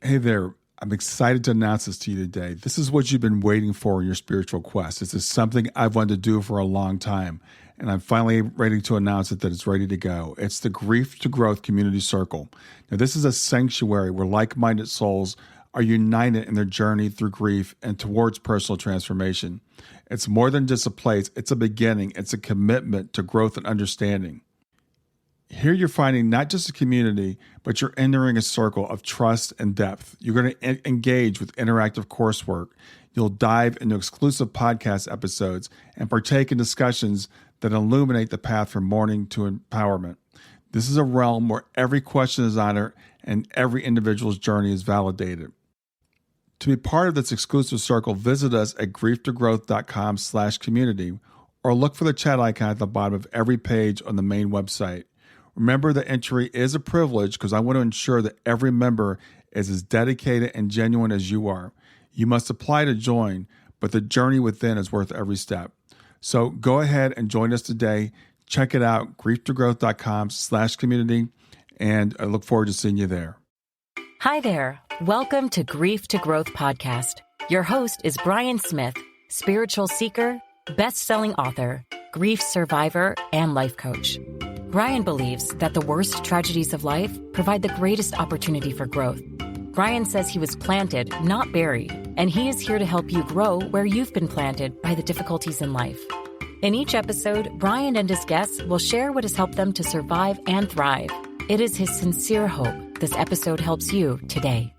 Hey there. I'm excited to announce this to you today. This is what you've been waiting for in your spiritual quest. This is something I've wanted to do for a long time, and I'm finally ready to announce it that it's ready to go. It's the Grief to Growth Community Circle. Now, this is a sanctuary where like-minded souls are united in their journey through grief and towards personal transformation. It's more than just a place. It's a beginning. It's a commitment to growth and understanding. Here you're finding not just a community, but you're entering a circle of trust and depth. You're going to engage with interactive coursework. You'll dive into exclusive podcast episodes and partake in discussions that illuminate the path from mourning to empowerment. This is a realm where every question is honored and every individual's journey is validated. To be part of this exclusive circle, visit us at grieftogrowth.com/community or look for the chat icon at the bottom of every page on the main website. Remember that entry is a privilege because I want to ensure that every member is as dedicated and genuine as you are. You must apply to join, but the journey within is worth every step. So go ahead and join us today. Check it out, grieftogrowth.com/community, and I look forward to seeing you there. Hi there. Welcome to Grief to Growth podcast. Your host is Brian Smith, spiritual seeker, best-selling author, grief survivor, and life coach. Brian believes that the worst tragedies of life provide the greatest opportunity for growth. Brian says he was planted, not buried, and he is here to help you grow where you've been planted by the difficulties in life. In each episode, Brian and his guests will share what has helped them to survive and thrive. It is his sincere hope this episode helps you today.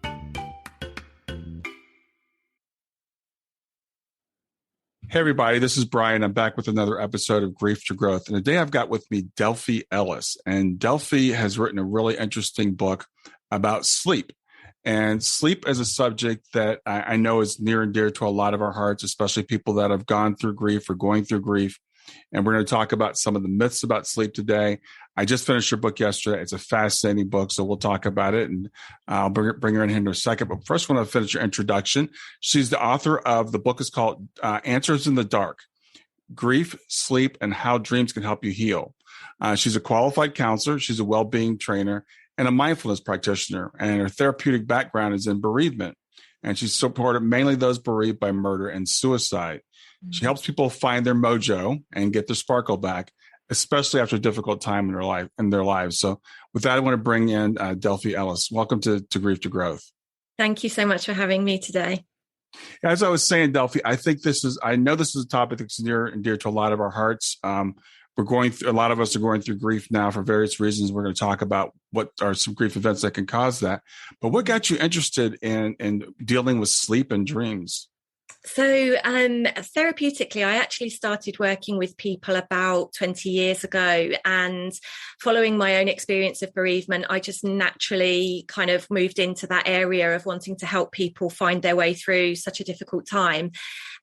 Hey, everybody, this is Brian. I'm back with another episode of Grief to Growth. And today I've got with me Delphi Ellis. And Delphi has written a really interesting book about sleep. And sleep is a subject that I know is near and dear to a lot of our hearts, especially people that have gone through grief or going through grief. And we're going to talk about some of the myths about sleep today. I just finished your book yesterday. It's a fascinating book, so we'll talk about it, and I'll bring her in here in a second. But first, I want to finish your introduction. She's the author of the book is called Answers in the Dark, Grief, Sleep, and How Dreams Can Help You Heal. She's a qualified counselor. She's a well-being trainer and a mindfulness practitioner, and her therapeutic background is in bereavement. And she's supported mainly those bereaved by murder and suicide. She helps people find their mojo and get their sparkle back, especially after a difficult time in their lives. So with that, I want to bring in Delphi Ellis. Welcome to Grief to Growth. Thank you so much for having me today. As I was saying, Delphi, I know this is a topic that's near and dear to a lot of our hearts. A lot of us are going through grief now for various reasons. We're going to talk about what are some grief events that can cause that. But what got you interested in dealing with sleep and dreams? So therapeutically, I actually started working with people about 20 years ago, and following my own experience of bereavement, I just naturally kind of moved into that area of wanting to help people find their way through such a difficult time.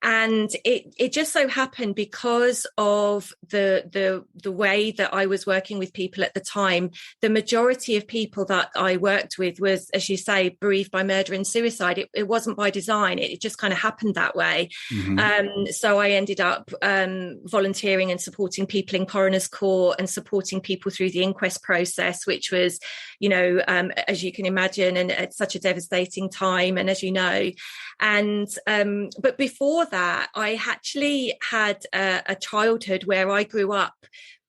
And it just so happened, because of the way that I was working with people at the time, the majority of people that I worked with was, as you say, bereaved by murder and suicide. It wasn't by design. It just kind of happened that way. Mm-hmm. So I ended up volunteering and supporting people in coroner's court and supporting people through the inquest process, which was, as you can imagine, and it's such a devastating time. And as you know, but before that, I actually had a childhood where I grew up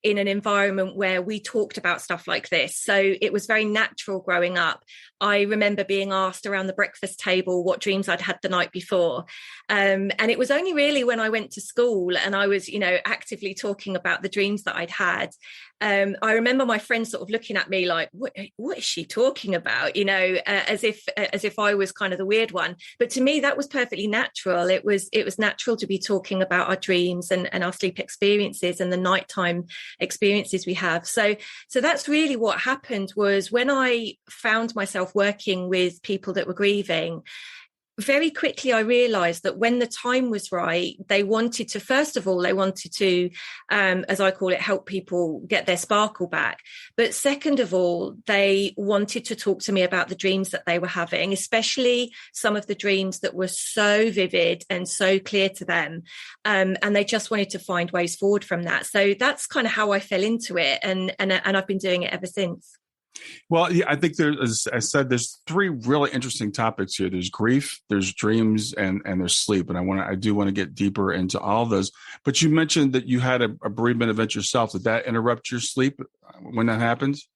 in an environment where we talked about stuff like this. So it was very natural growing up. I remember being asked around the breakfast table what dreams I'd had the night before. And it was only really when I went to school and I was, actively talking about the dreams that I'd had. I remember my friends sort of looking at me like, what is she talking about? As if I was kind of the weird one. But to me, that was perfectly natural. It was natural to be talking about our dreams and our sleep experiences and the nighttime experiences we have. So that's really what happened. Was when I found myself working with people that were grieving, very quickly I realized that when the time was right, they wanted to, first of all, as I call it, help people get their sparkle back. But second of all, they wanted to talk to me about the dreams that they were having, especially some of the dreams that were so vivid and so clear to them. And they just wanted to find ways forward from that. So that's kind of how I fell into it. And I've been doing it ever since. Well, yeah, I think there's, as I said, there's three really interesting topics here. There's grief, there's dreams, and there's sleep. And I do want to get deeper into all of those. But you mentioned that you had a bereavement event yourself. Did that interrupt your sleep when that happens?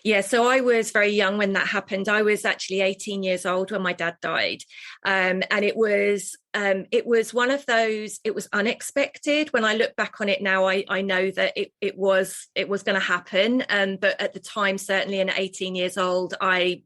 Yeah, so I was very young when that happened. I was actually 18 years old when my dad died. And it was one of those, it was unexpected. When I look back on it now, I know that it was going to happen. But at the time, certainly at 18 years old, I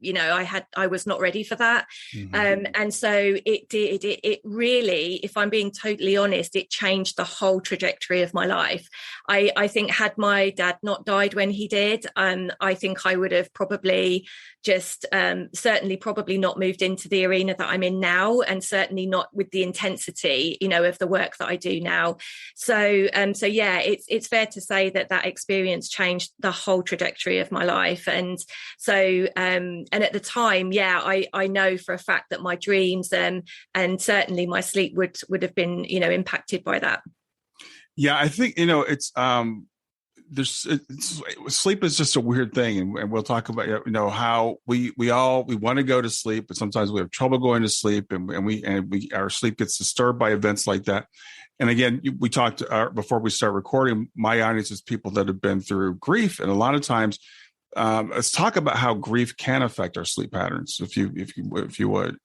was not ready for that. Mm-hmm. And so it really, if I'm being totally honest, it changed the whole trajectory of my life. I think had my dad not died when he did, I think I would have probably just certainly probably not moved into the arena that I'm in now, and certainly not with the intensity, of the work that I do now. So yeah, it's fair to say that experience changed the whole trajectory of my life. And so and at the time, yeah, I know for a fact that my dreams and certainly my sleep would have been, impacted by that. Yeah, I think, it's sleep is just a weird thing, and we'll talk about how we want to go to sleep, but sometimes we have trouble going to sleep, and our sleep gets disturbed by events like that. And again, we talked before we start recording. My audience is people that have been through grief, and a lot of times, let's talk about how grief can affect our sleep patterns, if you would.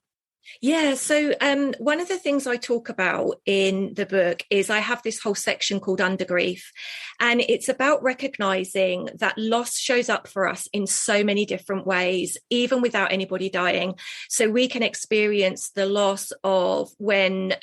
Yeah. So one of the things I talk about in the book is I have this whole section called Under Grief, and it's about recognizing that loss shows up for us in so many different ways, even without anybody dying. So we can experience the loss of when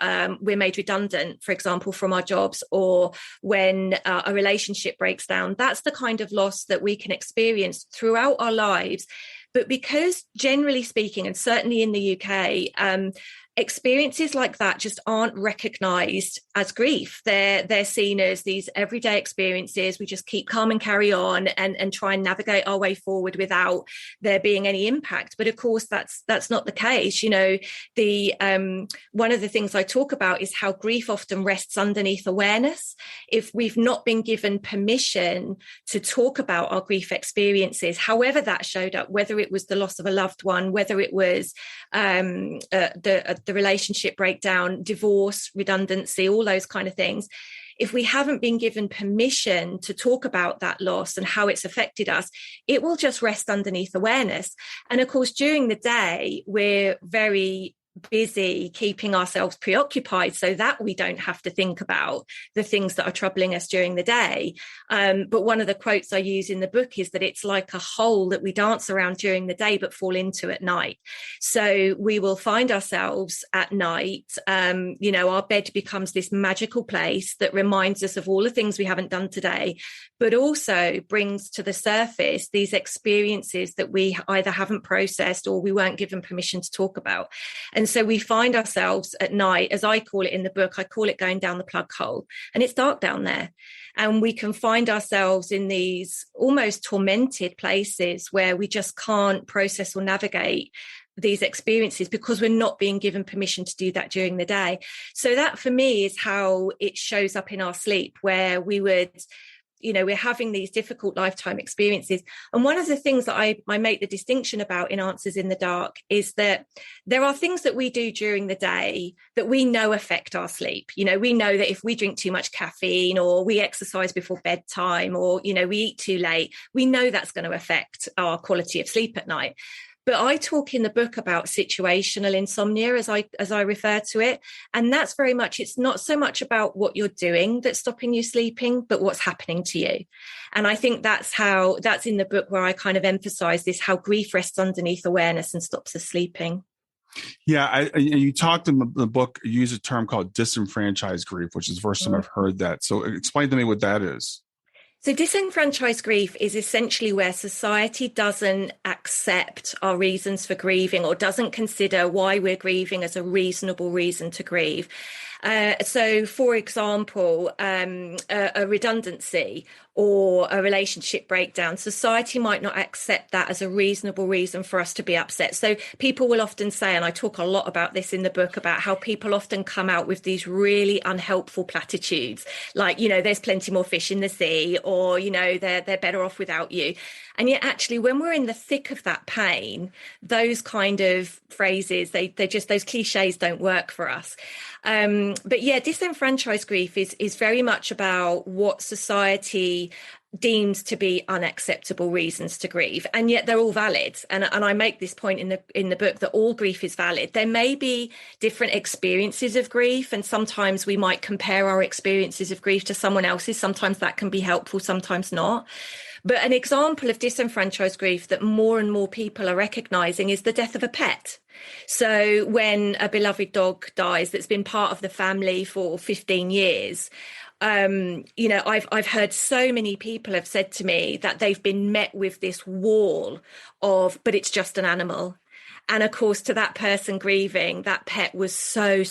we're made redundant, for example, from our jobs, or when a relationship breaks down. That's the kind of loss that we can experience throughout our lives. But because generally speaking, and certainly in the UK, experiences like that just aren't recognised as grief. They're seen as these everyday experiences. We just keep calm and carry on and try and navigate our way forward without there being any impact. But of course, that's not the case. The one of the things I talk about is how grief often rests underneath awareness. If we've not been given permission to talk about our grief experiences, however that showed up, whether it was the loss of a loved one, whether it was the relationship breakdown, divorce, redundancy, all those kind of things. If we haven't been given permission to talk about that loss and how it's affected us, it will just rest underneath awareness. And of course, during the day, we're very busy keeping ourselves preoccupied so that we don't have to think about the things that are troubling us during the day. But one of the quotes I use in the book is that it's like a hole that we dance around during the day but fall into at night. So we will find ourselves at night, our bed becomes this magical place that reminds us of all the things we haven't done today, but also brings to the surface these experiences that we either haven't processed or we weren't given permission to talk about. And so we find ourselves at night, as I call it in the book, I call it going down the plug hole, and it's dark down there. And we can find ourselves in these almost tormented places where we just can't process or navigate these experiences because we're not being given permission to do that during the day. So that for me is how it shows up in our sleep, where we would, we're having these difficult lifetime experiences. And one of the things that I make the distinction about in Answers in the Dark is that there are things that we do during the day that we know affect our sleep. We know that if we drink too much caffeine, or we exercise before bedtime, or, we eat too late, we know that's going to affect our quality of sleep at night. But I talk in the book about situational insomnia, as I refer to it. And that's very much, it's not so much about what you're doing that's stopping you sleeping, but what's happening to you. And I think that's in the book where I kind of emphasize this, how grief rests underneath awareness and stops us sleeping. Yeah, you talked in the book, you use a term called disenfranchised grief, which is the first time I've heard that. So explain to me what that is. So disenfranchised grief is essentially where society doesn't accept our reasons for grieving, or doesn't consider why we're grieving as a reasonable reason to grieve. So, for example, a redundancy or a relationship breakdown, society might not accept that as a reasonable reason for us to be upset. So people will often say, and I talk a lot about this in the book, about how people often come out with these really unhelpful platitudes, like, there's plenty more fish in the sea, or, they're better off without you. And yet actually when we're in the thick of that pain, those kind of phrases, they just, those cliches don't work for us. But yeah, disenfranchised grief is very much about what society deems to be unacceptable reasons to grieve, and yet they're all valid. And I make this point in the book that all grief is valid. There may be different experiences of grief, and sometimes we might compare our experiences of grief to someone else's. Sometimes that can be helpful, sometimes not. But an example of disenfranchised grief that more and more people are recognizing is the death of a pet. So when a beloved dog dies that's been part of the family for 15 years, I've heard so many people have said to me that they've been met with this wall of, but it's just an animal. And of course, to that person grieving, that pet was so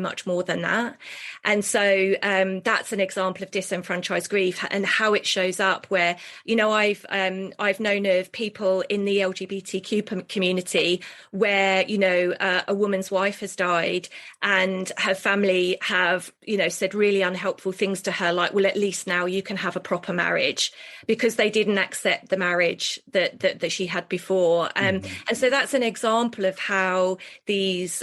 much more than that. And so that's an example of disenfranchised grief and how it shows up where, I've known of people in the LGBTQ community where, a woman's wife has died and her family have, said really unhelpful things to her, like, well, at least now you can have a proper marriage, because they didn't accept the marriage that she had before. And so that's an example of how these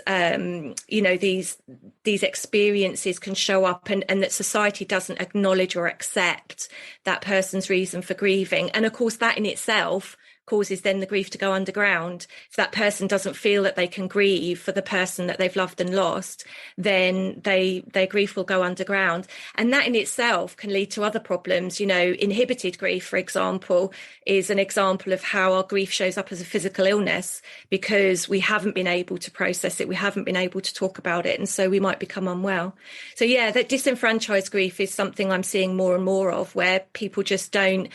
experiences can show up, and that society doesn't acknowledge or accept that person's reason for grieving. And of course, that in itself causes then the grief to go underground. If that person doesn't feel that they can grieve for the person that they've loved and lost, then their grief will go underground. And that in itself can lead to other problems. Inhibited grief, for example, is an example of how our grief shows up as a physical illness, because we haven't been able to process it. We haven't been able to talk about it. And so we might become unwell. So yeah, that disenfranchised grief is something I'm seeing more and more of, where people just aren't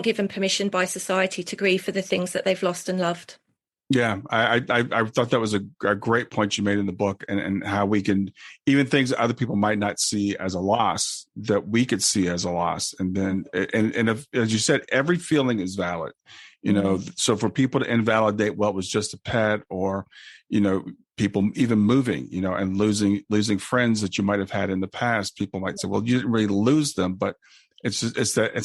given permission by society to grieve for the things that they've lost and loved. Yeah, I thought that was a great point you made in the book, and how we can, even things that other people might not see as a loss, that we could see as a loss. And then, and if, as you said, every feeling is valid, so for people to invalidate, well, it was just a pet, or, people even moving, and losing friends that you might have had in the past, people might say, well, you didn't really lose them, but it's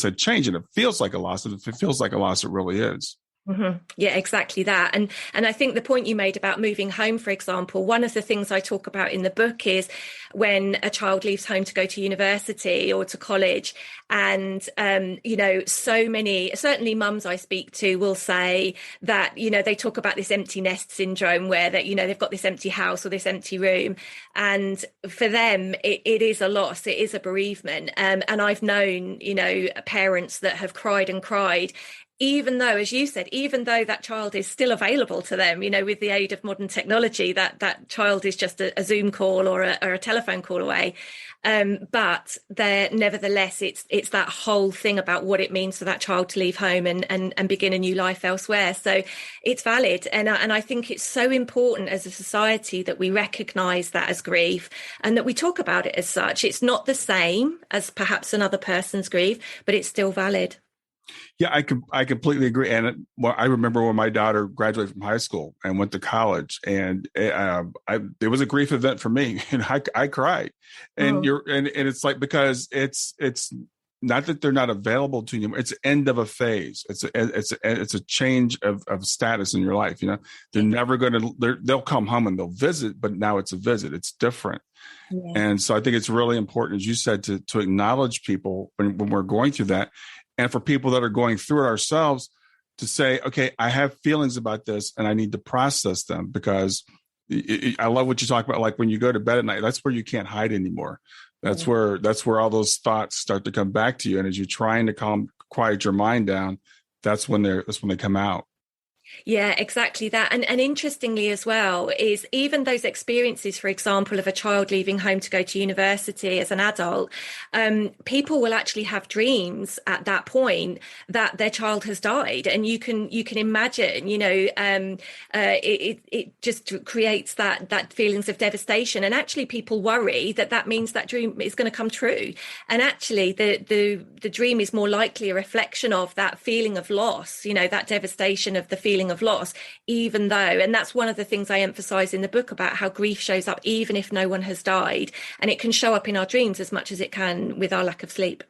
a change, and it feels like a loss. And if it feels like a loss, it really is. Mm-hmm. Yeah, exactly that. And I think the point you made about moving home, for example, one of the things I talk about in the book is when a child leaves home to go to university or to college, and, so many, certainly mums I speak to will say that, they talk about this empty nest syndrome, where that, they've got this empty house or this empty room. And for them, it is a loss. It is a bereavement. And I've known, parents that have cried and cried, even though, as you said, even though that child is still available to them, with the aid of modern technology, that child is just a Zoom call or a telephone call away. But nevertheless, it's that whole thing about what it means for that child to leave home and begin a new life elsewhere. So it's valid. And I think it's so important as a society that we recognise that as grief, and that we talk about it as such. It's not the same as perhaps another person's grief, but it's still valid. Yeah, I completely agree. And I remember when my daughter graduated from high school and went to college, and it was a grief event for me, and I cried. And and it's like, because it's not that they're not available to you. It's the end of a phase. It's a change of status in your life. They're never going to. They'll come home and they'll visit, but now it's a visit. It's different. Yeah. And so I think it's really important, as you said, to acknowledge people when we're going through that. And for people that are going through it ourselves, to say, okay, I have feelings about this and I need to process them, because I love what you talk about. Like when you go to bed at night, that's where you can't hide anymore. That's where all those thoughts start to come back to you. And as you're trying to quiet your mind down, that's when they come out. Yeah, exactly that. And interestingly as well is even those experiences, for example, of a child leaving home to go to university as an adult, people will actually have dreams at that point that their child has died. And you can imagine, it just creates that feelings of devastation. And actually people worry that means that dream is going to come true. And actually the dream is more likely a reflection of that feeling of loss, that devastation of the feeling of loss, even though, and that's one of the things I emphasize in the book about how grief shows up even if no one has died, and it can show up in our dreams as much as it can with our lack of sleep.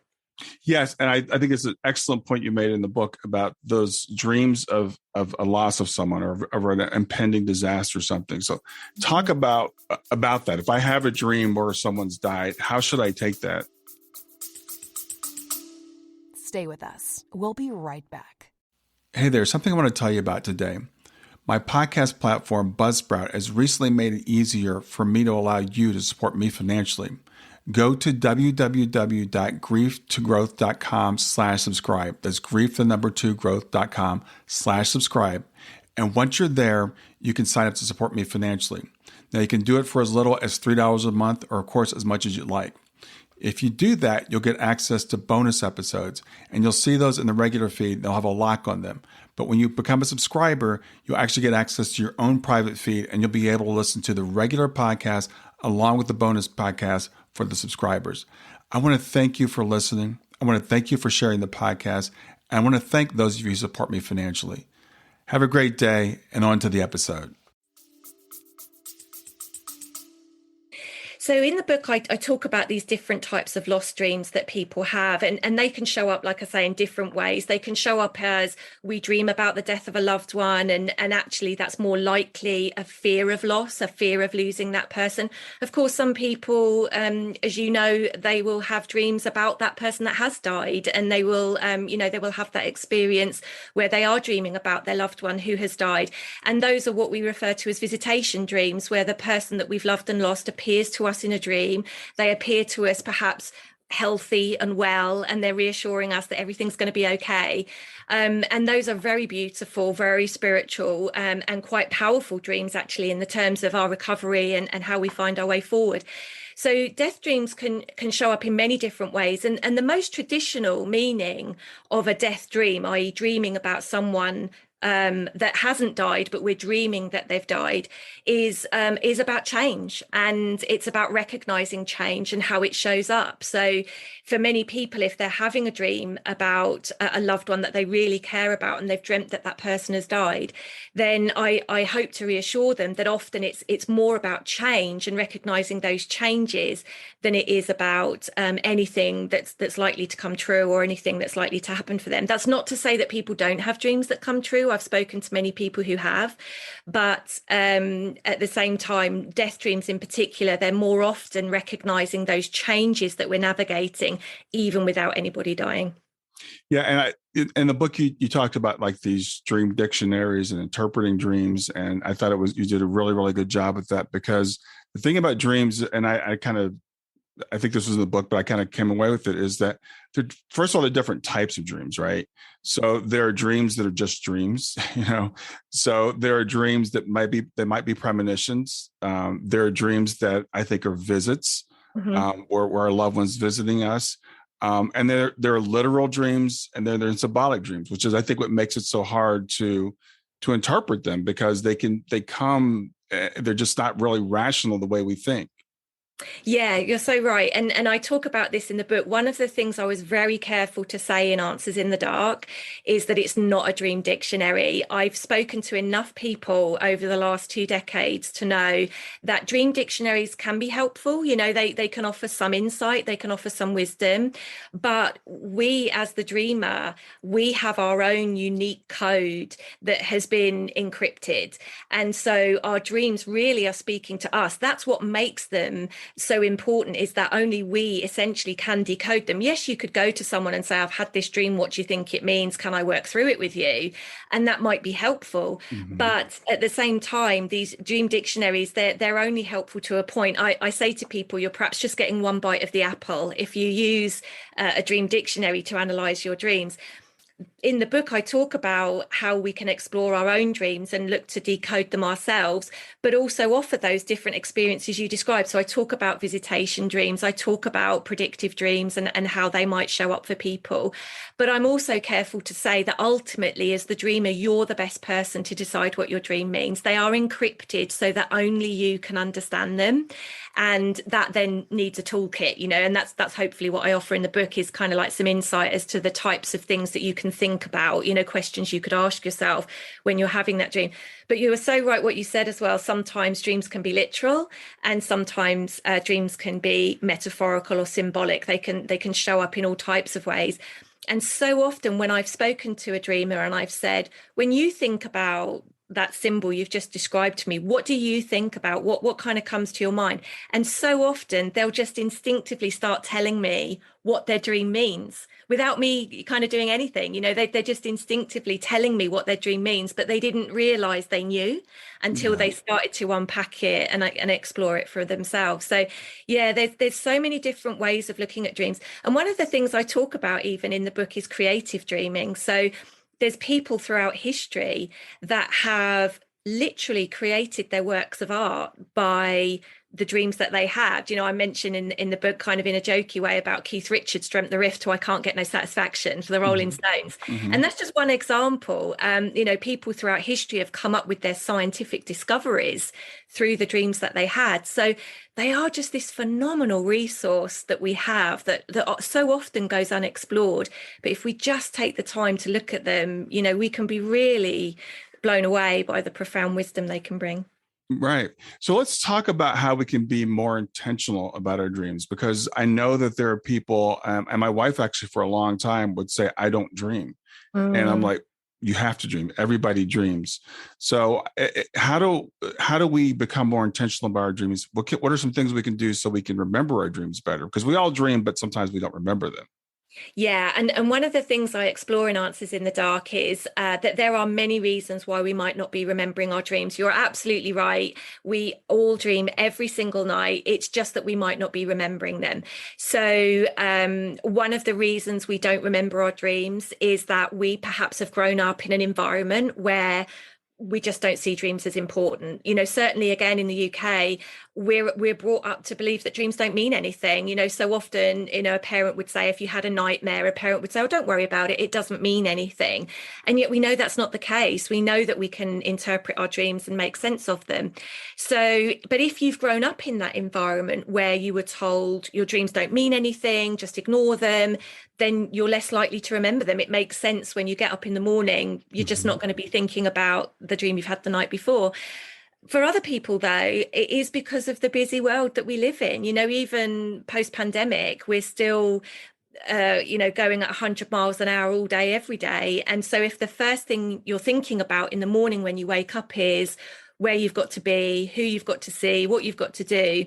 Yes, and I think it's an excellent point you made in the book about those dreams of a loss of someone or an impending disaster or something. So talk about that. If I have a dream where someone's died, how should I take that? Stay with us. We'll be right back. Hey there, something I want to tell you about today. My podcast platform, Buzzsprout, has recently made it easier for me to allow you to support me financially. Go to www.grieftogrowth.com/subscribe. That's grief2growth.com/subscribe. And once you're there, you can sign up to support me financially. Now, you can do it for as little as $3 a month or, of course, as much as you'd like. If you do that, you'll get access to bonus episodes, and you'll see those in the regular feed. They'll have a lock on them. But when you become a subscriber, you'll actually get access to your own private feed, and you'll be able to listen to the regular podcast along with the bonus podcast for the subscribers. I want to thank you for listening. I want to thank you for sharing the podcast. And I want to thank those of you who support me financially. Have a great day, and on to the episode. So in the book, I talk about these different types of lost dreams that people have, and they can show up, like I say, in different ways. They can show up as we dream about the death of a loved one, and actually that's more likely a fear of loss, a fear of losing that person. Of course, some people, as you know, they will have dreams about that person that has died, and they will, they will have that experience where they are dreaming about their loved one who has died. And those are what we refer to as visitation dreams, where the person that we've loved and lost appears to us in a dream. They appear to us perhaps healthy and well, and they're reassuring us that everything's going to be okay. And those are very beautiful, very spiritual, and quite powerful dreams, actually, in the terms of our recovery and how we find our way forward. So death dreams can show up in many different ways. And the most traditional meaning of a death dream, i.e. dreaming about someone that hasn't died, but we're dreaming that they've died, is about change, and it's about recognizing change and how it shows up. So for many people, if they're having a dream about a loved one that they really care about and they've dreamt that that person has died, then I hope to reassure them that often it's more about change and recognizing those changes than it is about anything that's likely to come true or anything that's likely to happen for them. That's not to say that people don't have dreams that come true. I've spoken to many people who have, but at the same time, death dreams in particular, they're more often recognizing those changes that we're navigating, even without anybody dying. Yeah, and in the book you talked about like these dream dictionaries and interpreting dreams, and I thought you did a really, really good job with that, because the thing about dreams, and I think this was in the book, but I kind of came away with it, is that first of all, there are different types of dreams, right? So there are dreams that are just dreams, So there are dreams that might be premonitions. There are dreams that I think are visits, or where our loved ones visiting us. And there are literal dreams, and then there are symbolic dreams, which is, I think, what makes it so hard to interpret them, because they're just not really rational the way we think. Yeah, you're so right. And I talk about this in the book. One of the things I was very careful to say in Answers in the Dark is that it's not a dream dictionary. I've spoken to enough people over the last 2 decades to know that dream dictionaries can be helpful. They can offer some insight, they can offer some wisdom, but we, as the dreamer, we have our own unique code that has been encrypted. And so our dreams really are speaking to us. That's what makes them so important, is that only we essentially can decode them. Yes, you could go to someone and say, I've had this dream, what do you think it means? Can I work through it with you? And that might be helpful. But at the same time, these dream dictionaries, they're only helpful to a point. I say to people, you're perhaps just getting one bite of the apple if you use a dream dictionary to analyze your dreams. In the book, I talk about how we can explore our own dreams and look to decode them ourselves, but also offer those different experiences you described. So I talk about visitation dreams, I talk about predictive dreams and how they might show up for people. But I'm also careful to say that ultimately, as the dreamer, you're the best person to decide what your dream means. They are encrypted so that only you can understand them. And that then needs a toolkit, and that's hopefully what I offer in the book, is kind of like some insight as to the types of things that you can can think about, questions you could ask yourself when you're having that dream. But you were so right what you said as well. Sometimes dreams can be literal, and sometimes dreams can be metaphorical or symbolic. They can show up in all types of ways. And so often when I've spoken to a dreamer and I've said, when you think about that symbol you've just described to me, what do you think about? What kind of comes to your mind? And so often they'll just instinctively start telling me what their dream means without me kind of doing anything. They're just instinctively telling me what their dream means, but they didn't realize they knew until they started to unpack it and explore it for themselves. So yeah, there's so many different ways of looking at dreams. And one of the things I talk about even in the book is creative dreaming. So there's people throughout history that have literally created their works of art by the dreams that they had. I mentioned in the book, kind of in a jokey way, about Keith Richards dreamt the riff to I Can't Get No Satisfaction for the Rolling Stones. And that's just one example. People throughout history have come up with their scientific discoveries through the dreams that they had. So they are just this phenomenal resource that we have that so often goes unexplored. But if we just take the time to look at them, we can be really blown away by the profound wisdom they can bring. Right. So let's talk about how we can be more intentional about our dreams, because I know that there are people, and my wife actually for a long time would say, I don't dream. And I'm like, you have to dream. Everybody dreams. So how do we become more intentional about our dreams? What are some things we can do so we can remember our dreams better? Because we all dream, but sometimes we don't remember them. Yeah. And one of the things I explore in Answers in the Dark is that there are many reasons why we might not be remembering our dreams. You're absolutely right. We all dream every single night. It's just that we might not be remembering them. So one of the reasons we don't remember our dreams is that we perhaps have grown up in an environment where we just don't see dreams as important. Certainly again in the UK, we're brought up to believe that dreams don't mean anything. So often, a parent would say, if you had a nightmare, a parent would say, oh, don't worry about it. It doesn't mean anything. And yet we know that's not the case. We know that we can interpret our dreams and make sense of them. So, but if you've grown up in that environment where you were told your dreams don't mean anything, just ignore them, then you're less likely to remember them. It makes sense when you get up in the morning, you're just not going to be thinking about the dream you've had the night before. For other people, though, it is because of the busy world that we live in. Even post-pandemic, we're still going at 100 miles an hour all day, every day. And so if the first thing you're thinking about in the morning when you wake up is where you've got to be, who you've got to see, what you've got to do,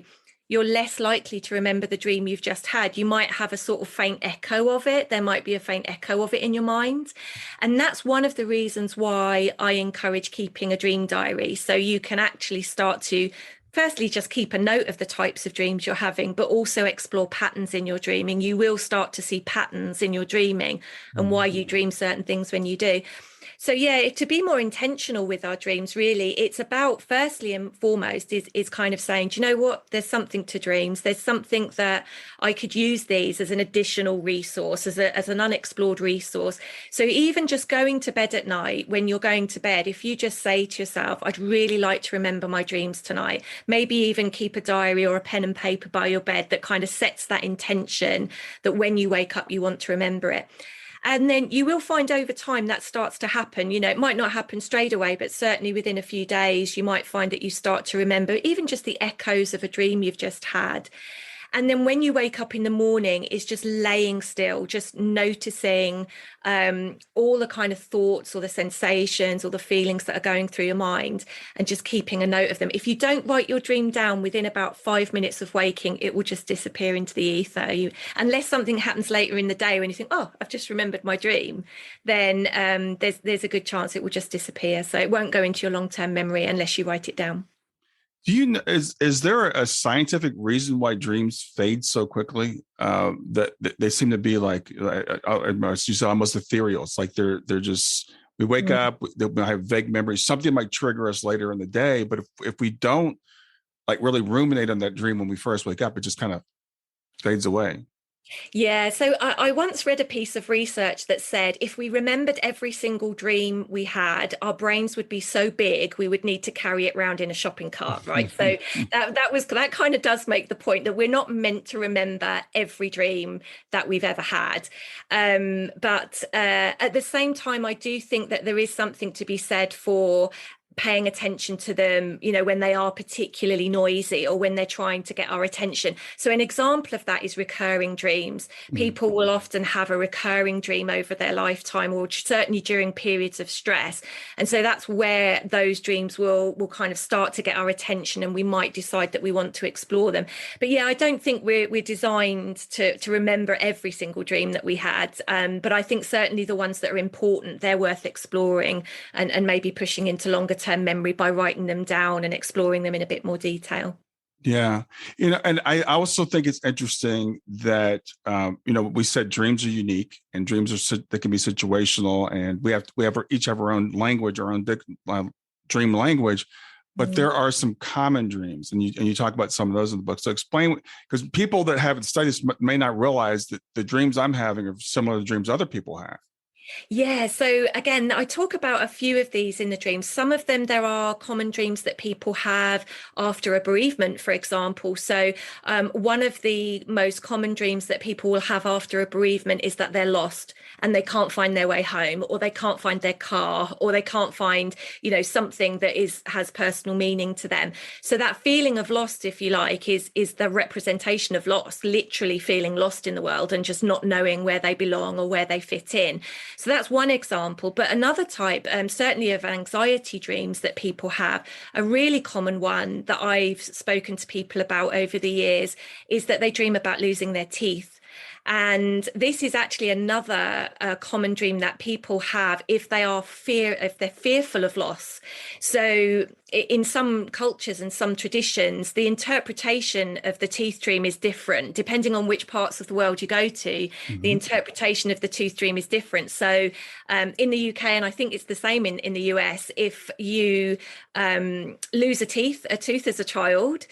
you're less likely to remember the dream you've just had. You might have a sort of faint echo of it. There might be a faint echo of it in your mind. And that's one of the reasons why I encourage keeping a dream diary. So you can actually start to firstly just keep a note of the types of dreams you're having, but also explore patterns in your dreaming. You will start to see patterns in your dreaming and why you dream certain things when you do. So yeah, to be more intentional with our dreams, really, it's about firstly and foremost is kind of saying, do you know what? There's something to dreams. There's something that I could use these as an additional resource, as an unexplored resource. So even just going to bed at night, when you're going to bed, if you just say to yourself, I'd really like to remember my dreams tonight, maybe even keep a diary or a pen and paper by your bed that kind of sets that intention that when you wake up, you want to remember it. And then you will find over time that starts to happen. It might not happen straight away, but certainly within a few days, you might find that you start to remember even just the echoes of a dream you've just had. And then when you wake up in the morning, it's just laying still, just noticing all the kind of thoughts or the sensations or the feelings that are going through your mind and just keeping a note of them. If you don't write your dream down within about 5 minutes of waking, it will just disappear into the ether. Unless something happens later in the day when you think, oh, I've just remembered my dream, then there's a good chance it will just disappear. So it won't go into your long-term memory unless you write it down. Do you know, is there a scientific reason why dreams fade so quickly? That they seem to be like you said, almost ethereal. It's like they're just, we wake up, they'll have vague memories. Something might trigger us later in the day, but if we don't like really ruminate on that dream when we first wake up, it just kind of fades away. Yeah, so I once read a piece of research that said if we remembered every single dream we had, our brains would be so big we would need to carry it around in a shopping cart, right? So that kind of does make the point that we're not meant to remember every dream that we've ever had. But at the same time, I do think that there is something to be said for paying attention to them, when they are particularly noisy or when they're trying to get our attention. So an example of that is recurring dreams. People will often have a recurring dream over their lifetime, or certainly during periods of stress. And so that's where those dreams will kind of start to get our attention, and we might decide that we want to explore them. But yeah, I don't think we're designed to remember every single dream that we had. But I think certainly the ones that are important, they're worth exploring and maybe pushing into longer term memory by writing them down and exploring them in a bit more detail. Yeah. And I also think it's interesting that, we said dreams are unique, and dreams they can be situational, and we each have our own language, our own dream language, but there are some common dreams, and you talk about some of those in the book. So explain, because people that haven't studied this may not realize that the dreams I'm having are similar to dreams other people have. Yeah, so again, I talk about a few of these in the dreams. Some of them, there are common dreams that people have after a bereavement, for example. So one of the most common dreams that people will have after a bereavement is that they're lost and they can't find their way home, or they can't find their car, or they can't find, something that has personal meaning to them. So that feeling of lost, if you like, is the representation of loss, literally feeling lost in the world and just not knowing where they belong or where they fit in. So that's one example. But another type, certainly of anxiety dreams that people have, a really common one that I've spoken to people about over the years is that they dream about losing their teeth. And this is actually another common dream that people have if they're fearful of loss. So in some cultures and some traditions, the interpretation of the teeth dream is different. Depending on which parts of the world you go to, the interpretation of the tooth dream is different. So in the UK, and I think it's the same in the US, if you lose a tooth as a child,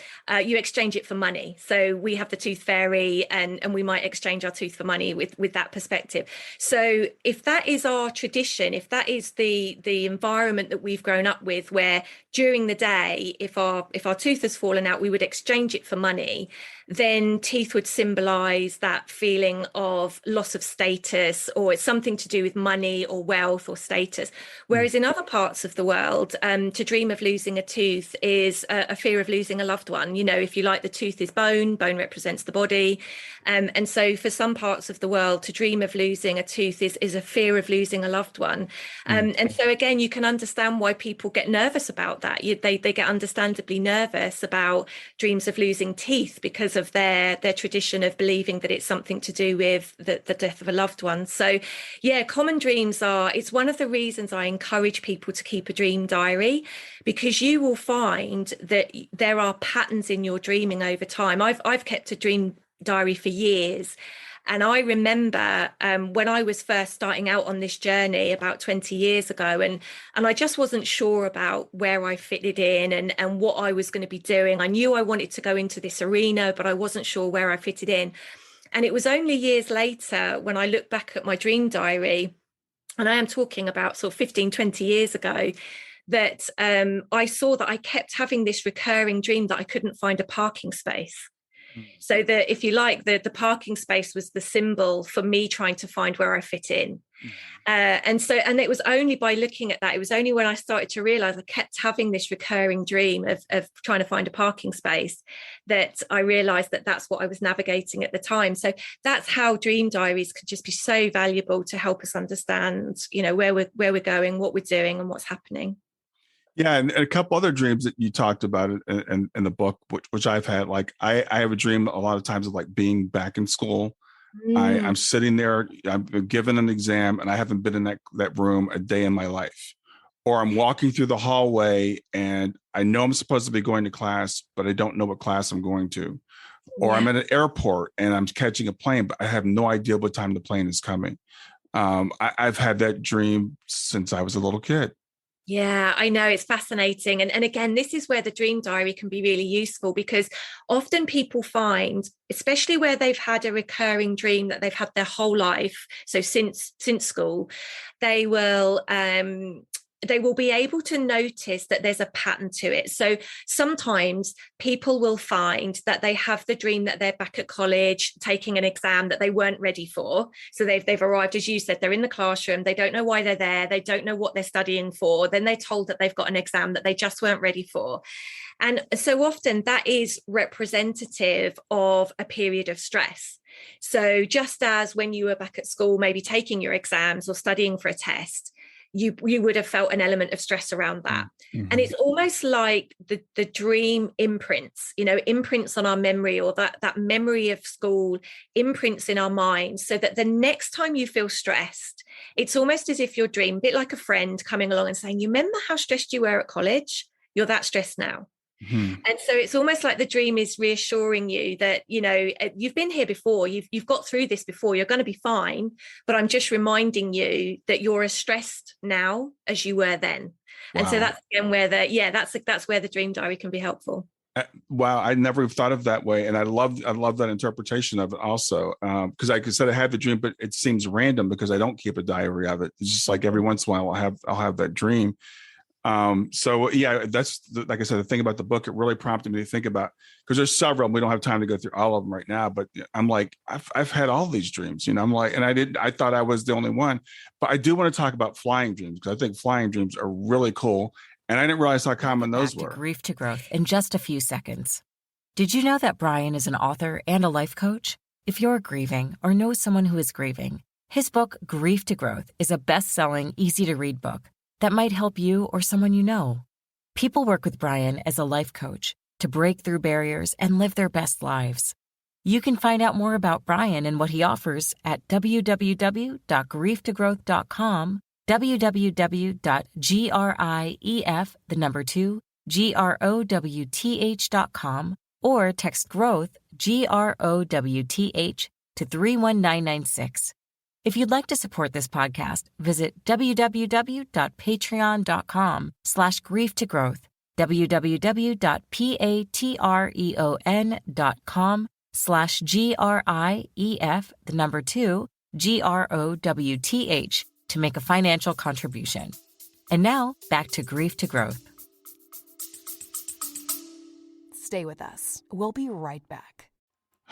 you exchange it for money. So we have the tooth fairy, and we might exchange our tooth for money with that perspective. So if that is our tradition, if that is the environment that we've grown up with, where during the day, if our tooth has fallen out, we would exchange it for money, then teeth would symbolize that feeling of loss of status, or it's something to do with money or wealth or status. Whereas in other parts of the world, to dream of losing a tooth is a fear of losing a loved one. If you like, the tooth is bone represents the body. And so for some parts of the world, to dream of losing a tooth is a fear of losing a loved one. And so again, you can understand why people get nervous about that. They get understandably nervous about dreams of losing teeth because of their tradition of believing that it's something to do with the death of a loved one. So yeah, common dreams it's one of the reasons I encourage people to keep a dream diary, because you will find that there are patterns in your dreaming over time. I've kept a dream diary for years. And I remember when I was first starting out on this journey about 20 years ago, and I just wasn't sure about where I fitted in and what I was going to be doing. I knew I wanted to go into this arena, but I wasn't sure where I fitted in. And it was only years later when I look back at my dream diary, and I am talking about sort of 15, 20 years ago, that I saw that I kept having this recurring dream that I couldn't find a parking space. So that, if you like, the parking space was the symbol for me trying to find where I fit in. And it was only by looking at that, it was only when I started to realize I kept having this recurring dream of trying to find a parking space, that I realized that that's what I was navigating at the time. So that's how dream diaries could just be so valuable to help us understand, where we're going, what we're doing, and what's happening. Yeah, and a couple other dreams that you talked about in the book, which I've had. Like I have a dream a lot of times of like being back in school. I'm sitting there, I'm given an exam, and I haven't been in that room a day in my life. Or I'm walking through the hallway and I know I'm supposed to be going to class, but I don't know what class I'm going to. Or I'm at an airport and I'm catching a plane, but I have no idea what time the plane is coming. I've had that dream since I was a little kid. Yeah, I know, it's fascinating. And again, this is where the dream diary can be really useful, because often people find, especially where they've had a recurring dream that they've had their whole life, so since school, they will be able to notice that there's a pattern to it. So sometimes people will find that they have the dream that they're back at college taking an exam that they weren't ready for. So they've arrived, as you said, they're in the classroom, they don't know why they're there, they don't know what they're studying for. Then they're told that they've got an exam that they just weren't ready for. And so often that is representative of a period of stress. So just as when you were back at school, maybe taking your exams or studying for a test, you would have felt an element of stress around that. Mm-hmm. And it's almost like the dream imprints on our memory, or that memory of school imprints in our minds, so that the next time you feel stressed, it's almost as if your dream, a bit like a friend coming along and saying, you remember how stressed you were at college? You're that stressed now. Mm-hmm. And so it's almost like the dream is reassuring you that, you've been here before, you've got through this before, you're going to be fine, but I'm just reminding you that you're as stressed now as you were then. Wow. And so that's again where that's where the dream diary can be helpful. Wow, I never thought of that way, and I love that interpretation of it also, because like I said, I had the dream, but it seems random because I don't keep a diary of it. It's just like every once in a while I'll have that dream. So yeah, that's like I said, the thing about the book, it really prompted me to think about, because there's several, we don't have time to go through all of them right now, but I'm like, I've had all these dreams, I'm like, and I thought I was the only one, but I do want to talk about flying dreams, because I think flying dreams are really cool. And I didn't realize how common those were. Grief to Growth in just a few seconds. Did you know that Brian is an author and a life coach? If you're grieving or know someone who is grieving, his book, Grief to Growth, is a best-selling, easy-to-read book that might help you or someone you know. People work with Brian as a life coach to break through barriers and live their best lives. You can find out more about Brian and what he offers at www.grieftogrowth.com, www.grief2growth.com, or text growth, GROWTH, to 31996. If you'd like to support this podcast, visit www.patreon.com/grieftogrowth, www.patreon.com/GRIEF2growth to make a financial contribution. And now, back to Grief to Growth. Stay with us. We'll be right back.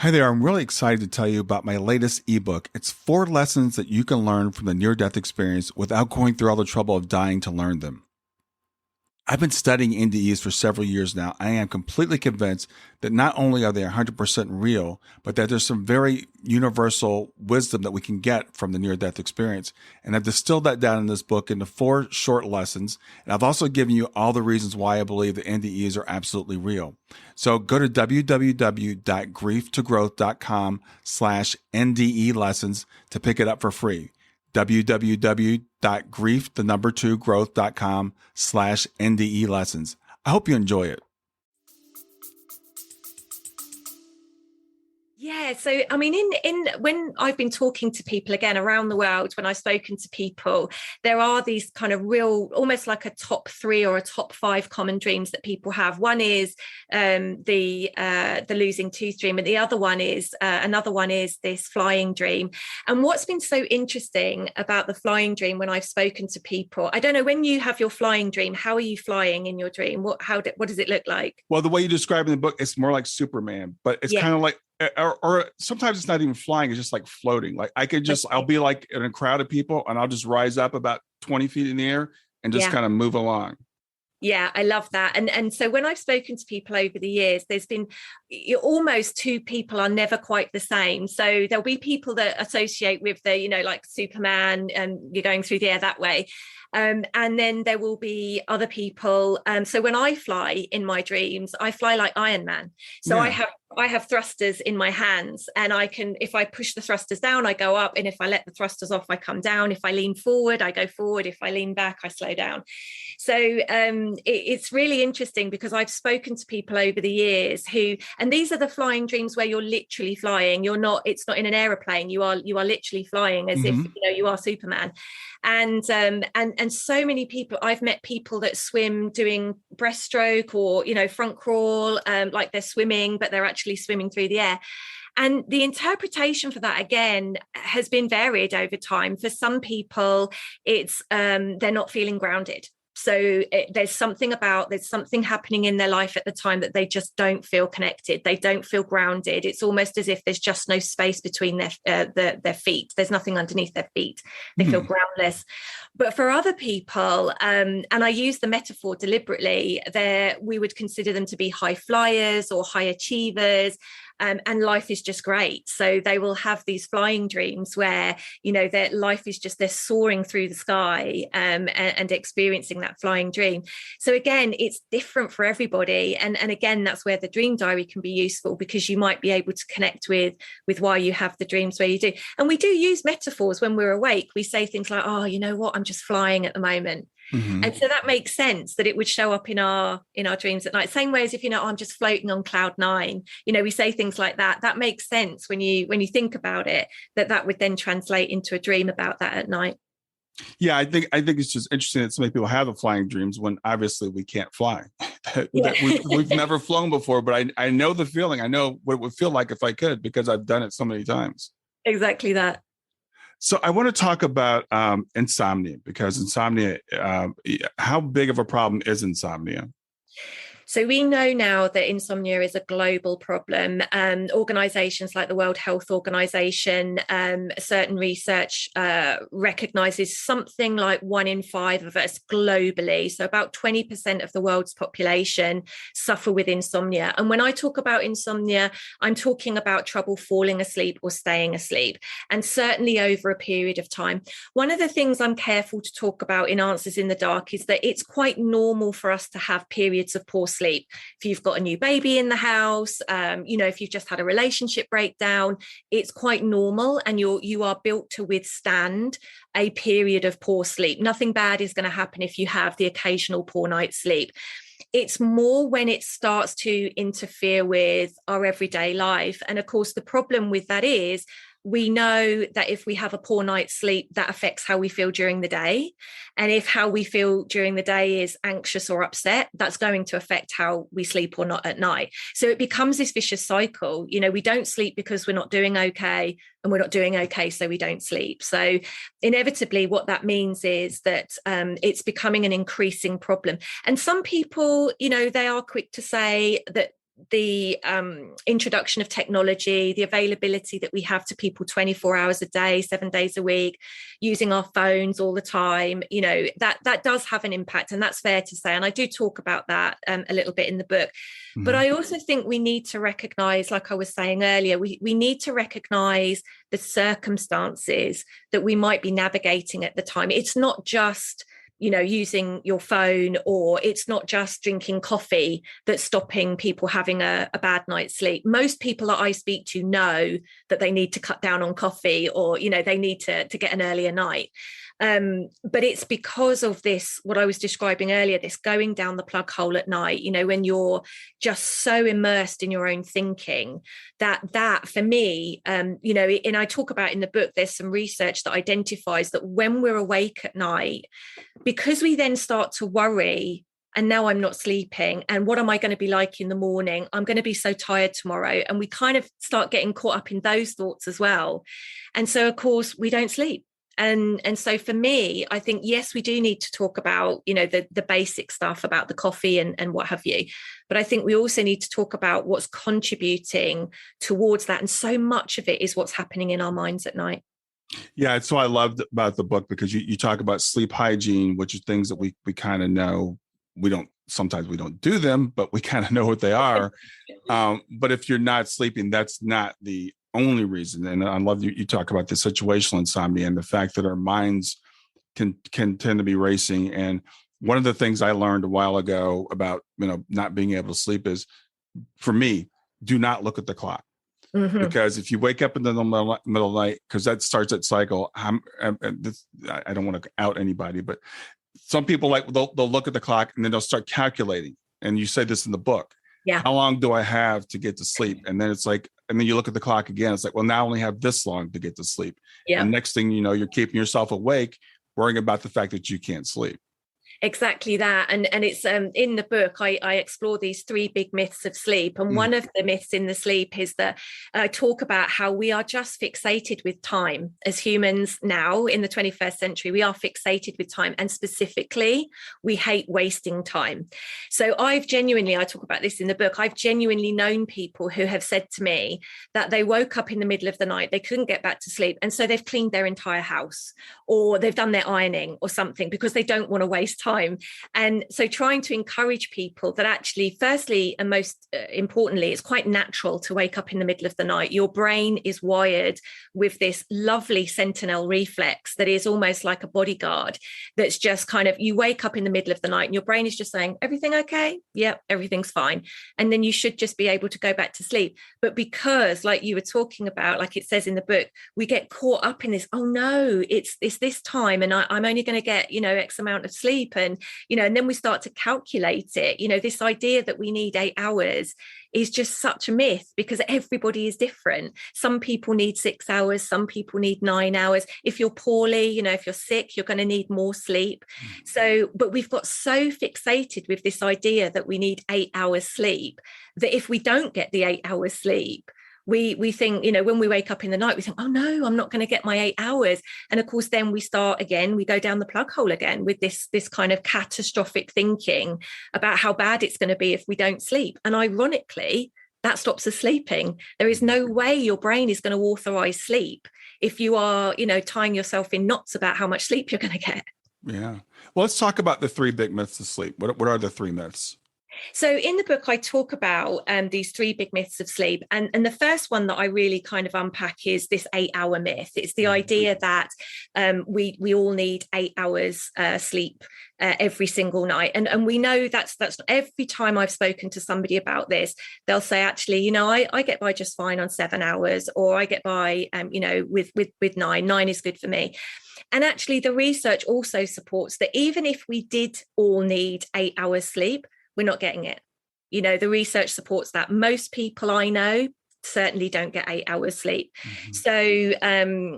Hi there. I'm really excited to tell you about my latest ebook. It's 4 lessons that you can learn from the near-death experience without going through all the trouble of dying to learn them. I've been studying NDEs for several years now. I am completely convinced that not only are they 100% real, but that there's some very universal wisdom that we can get from the near-death experience. And I've distilled that down in this book into 4 short lessons. And I've also given you all the reasons why I believe that NDEs are absolutely real. So go to www.grieftogrowth.com/NDE lessons to pick it up for free. www.grieftogrowth.com/NDE lessons. I hope you enjoy it. Yeah, so I mean, in when I've been talking to people again around the world, when I've spoken to people, there are these kind of real, almost like a top 3 or a top 5 common dreams that people have. One is the losing tooth dream, and the other one is another one is this flying dream. And what's been so interesting about the flying dream, when I've spoken to people, I don't know, when you have your flying dream, how are you flying in your dream? What does it look like? Well, the way you describe in the book, it's more like Superman, but it's kind of like, or sometimes it's not even flying, it's just like floating. Like I'll be like in a crowd of people and I'll just rise up about 20 feet in the air and just kind of move along. Yeah, I love that. And so when I've spoken to people over the years, there's been almost 2 people are never quite the same. So there'll be people that associate with the, like Superman and you're going through the air that way. And then there will be other people. So when I fly in my dreams, I fly like Iron Man. So I have thrusters in my hands, and I can, if I push the thrusters down, I go up. And if I let the thrusters off, I come down. If I lean forward, I go forward. If I lean back, I slow down. So it's really interesting, because I've spoken to people over the years and these are the flying dreams where you're literally flying. It's not in an aeroplane. You are literally flying as if, you are Superman. And so many people, I've met people that swim doing breaststroke or, front crawl, like they're swimming, but they're actually swimming through the air. And the interpretation for that, again, has been varied over time. For some people, it's they're not feeling grounded. So there's something happening in their life at the time that they just don't feel connected. They don't feel grounded. It's almost as if there's just no space between their feet. There's nothing underneath their feet. They feel groundless. But for other people, and I use the metaphor deliberately, we would consider them to be high flyers or high achievers. And life is just great. So they will have these flying dreams where, their life is just, they're soaring through the sky and experiencing that flying dream. So again, it's different for everybody. And again, that's where the dream diary can be useful, because you might be able to connect with why you have the dreams where you do. And we do use metaphors when we're awake. We say things like, oh, you know what, I'm just flying at the moment. Mm-hmm. And so that makes sense that it would show up in our dreams at night. Same way as if, I'm just floating on cloud 9, we say things like that. That makes sense when you think about it, that would then translate into a dream about that at night. Yeah, I think it's just interesting that so many people have the flying dreams when obviously we can't fly. We've never flown before, but I know the feeling. I know what it would feel like if I could, because I've done it so many times. Exactly that. So I want to talk about insomnia, because insomnia, how big of a problem is insomnia? So we know now that insomnia is a global problem. Organizations like the World Health Organization, certain research recognizes something like 1 in 5 of us globally. So about 20% of the world's population suffer with insomnia. And when I talk about insomnia, I'm talking about trouble falling asleep or staying asleep, and certainly over a period of time. One of the things I'm careful to talk about in Answers in the Dark is that it's quite normal for us to have periods of poor sleep. If you've got a new baby in the house, if you've just had a relationship breakdown, it's quite normal, and you are built to withstand a period of poor sleep. Nothing bad is going to happen if you have the occasional poor night's sleep. It's more when it starts to interfere with our everyday life. And of course, the problem with that is, we know that if we have a poor night's sleep, that affects how we feel during the day. And if how we feel during the day is anxious or upset, that's going to affect how we sleep or not at night. So it becomes this vicious cycle. We don't sleep because we're not doing okay, and we're not doing okay, so we don't sleep. So inevitably, what that means is that it's becoming an increasing problem. And some people, they are quick to say that the introduction of technology, the availability that we have to people 24 hours a day, 7 days a week, using our phones all the time, that does have an impact, and that's fair to say. And I do talk about that a little bit in the book. Mm-hmm. But I also think we need to recognize, like I was saying earlier, we need to recognize the circumstances that we might be navigating at the time. It's not just using your phone, or it's not just drinking coffee that's stopping people having a bad night's sleep. Most people that I speak to know that they need to cut down on coffee, or, they need to get an earlier night. But it's because of this, what I was describing earlier, this going down the plug hole at night, when you're just so immersed in your own thinking, that for me, and I talk about in the book, there's some research that identifies that when we're awake at night, because we then start to worry, and now I'm not sleeping, and what am I going to be like in the morning? I'm going to be so tired tomorrow. And we kind of start getting caught up in those thoughts as well. And so, of course, we don't sleep. And so for me, I think, yes, we do need to talk about, the basic stuff about the coffee and what have you. But I think we also need to talk about what's contributing towards that. And so much of it is what's happening in our minds at night. Yeah, it's what I loved about the book, because you talk about sleep hygiene, which are things that we kind of know. Sometimes we don't do them, but we kind of know what they are. But if you're not sleeping, that's not the only reason. And I love you talk about the situational insomnia and the fact that our minds can tend to be racing. And one of the things I learned a while ago about, not being able to sleep is, for me, do not look at the clock. Mm-hmm. Because if you wake up in the middle of the night, because that starts that cycle, I don't want to out anybody, but some people they'll look at the clock and then they'll start calculating. And you say this in the book. Yeah. How long do I have to get to sleep? And then it's like, and then you look at the clock again. It's like, well, now I only have this long to get to sleep. Yeah. And next thing you know, you're keeping yourself awake worrying about the fact that you can't sleep. Exactly that. And it's in the book, I explore these three big myths of sleep. And one of the myths in the sleep is that I talk about how we are just fixated with time as humans now in the 21st century. We are fixated with time, and specifically, we hate wasting time. So I talk about this in the book, I've genuinely known people who have said to me that they woke up in the middle of the night, they couldn't get back to sleep. And so they've cleaned their entire house, or they've done their ironing or something, because they don't want to waste time. And so trying to encourage people that actually, firstly and most importantly, it's quite natural to wake up in the middle of the night. Your brain is wired with this lovely sentinel reflex that is almost like a bodyguard, that's just kind of, you wake up in the middle of the night and your brain is just saying, everything okay? Yep, everything's fine. And then you should just be able to go back to sleep. But because, like you were talking about, like it says in the book, we get caught up in this, oh no, it's this time and I'm only going to get, X amount of sleep. And then we start to calculate it. This idea that we need 8 hours is just such a myth, because everybody is different. Some people need 6 hours, some people need 9 hours. If you're poorly, if you're sick, you're going to need more sleep. So, but we've got so fixated with this idea that we need 8 hours sleep, that if we don't get the 8 hours sleep, we think, when we wake up in the night, we think, oh no, I'm not going to get my 8 hours. And of course, then we start again, we go down the plug hole again with this kind of catastrophic thinking about how bad it's going to be if we don't sleep. And ironically, that stops us sleeping. There is no way your brain is going to authorize sleep if you are, tying yourself in knots about how much sleep you're going to get. Yeah. Well, let's talk about the three big myths of sleep. What are the three myths? So in the book, I talk about these three big myths of sleep. And the first one that I really kind of unpack is this 8 hour myth. It's the idea that we all need 8 hours sleep every single night. And we know that's every time I've spoken to somebody about this, they'll say, actually, I get by just fine on 7 hours, or I get by, with 9. 9 is good for me. And actually, the research also supports that even if we did all need 8 hours sleep, we're not getting it. The research supports that. Most people I know certainly don't get 8 hours sleep. So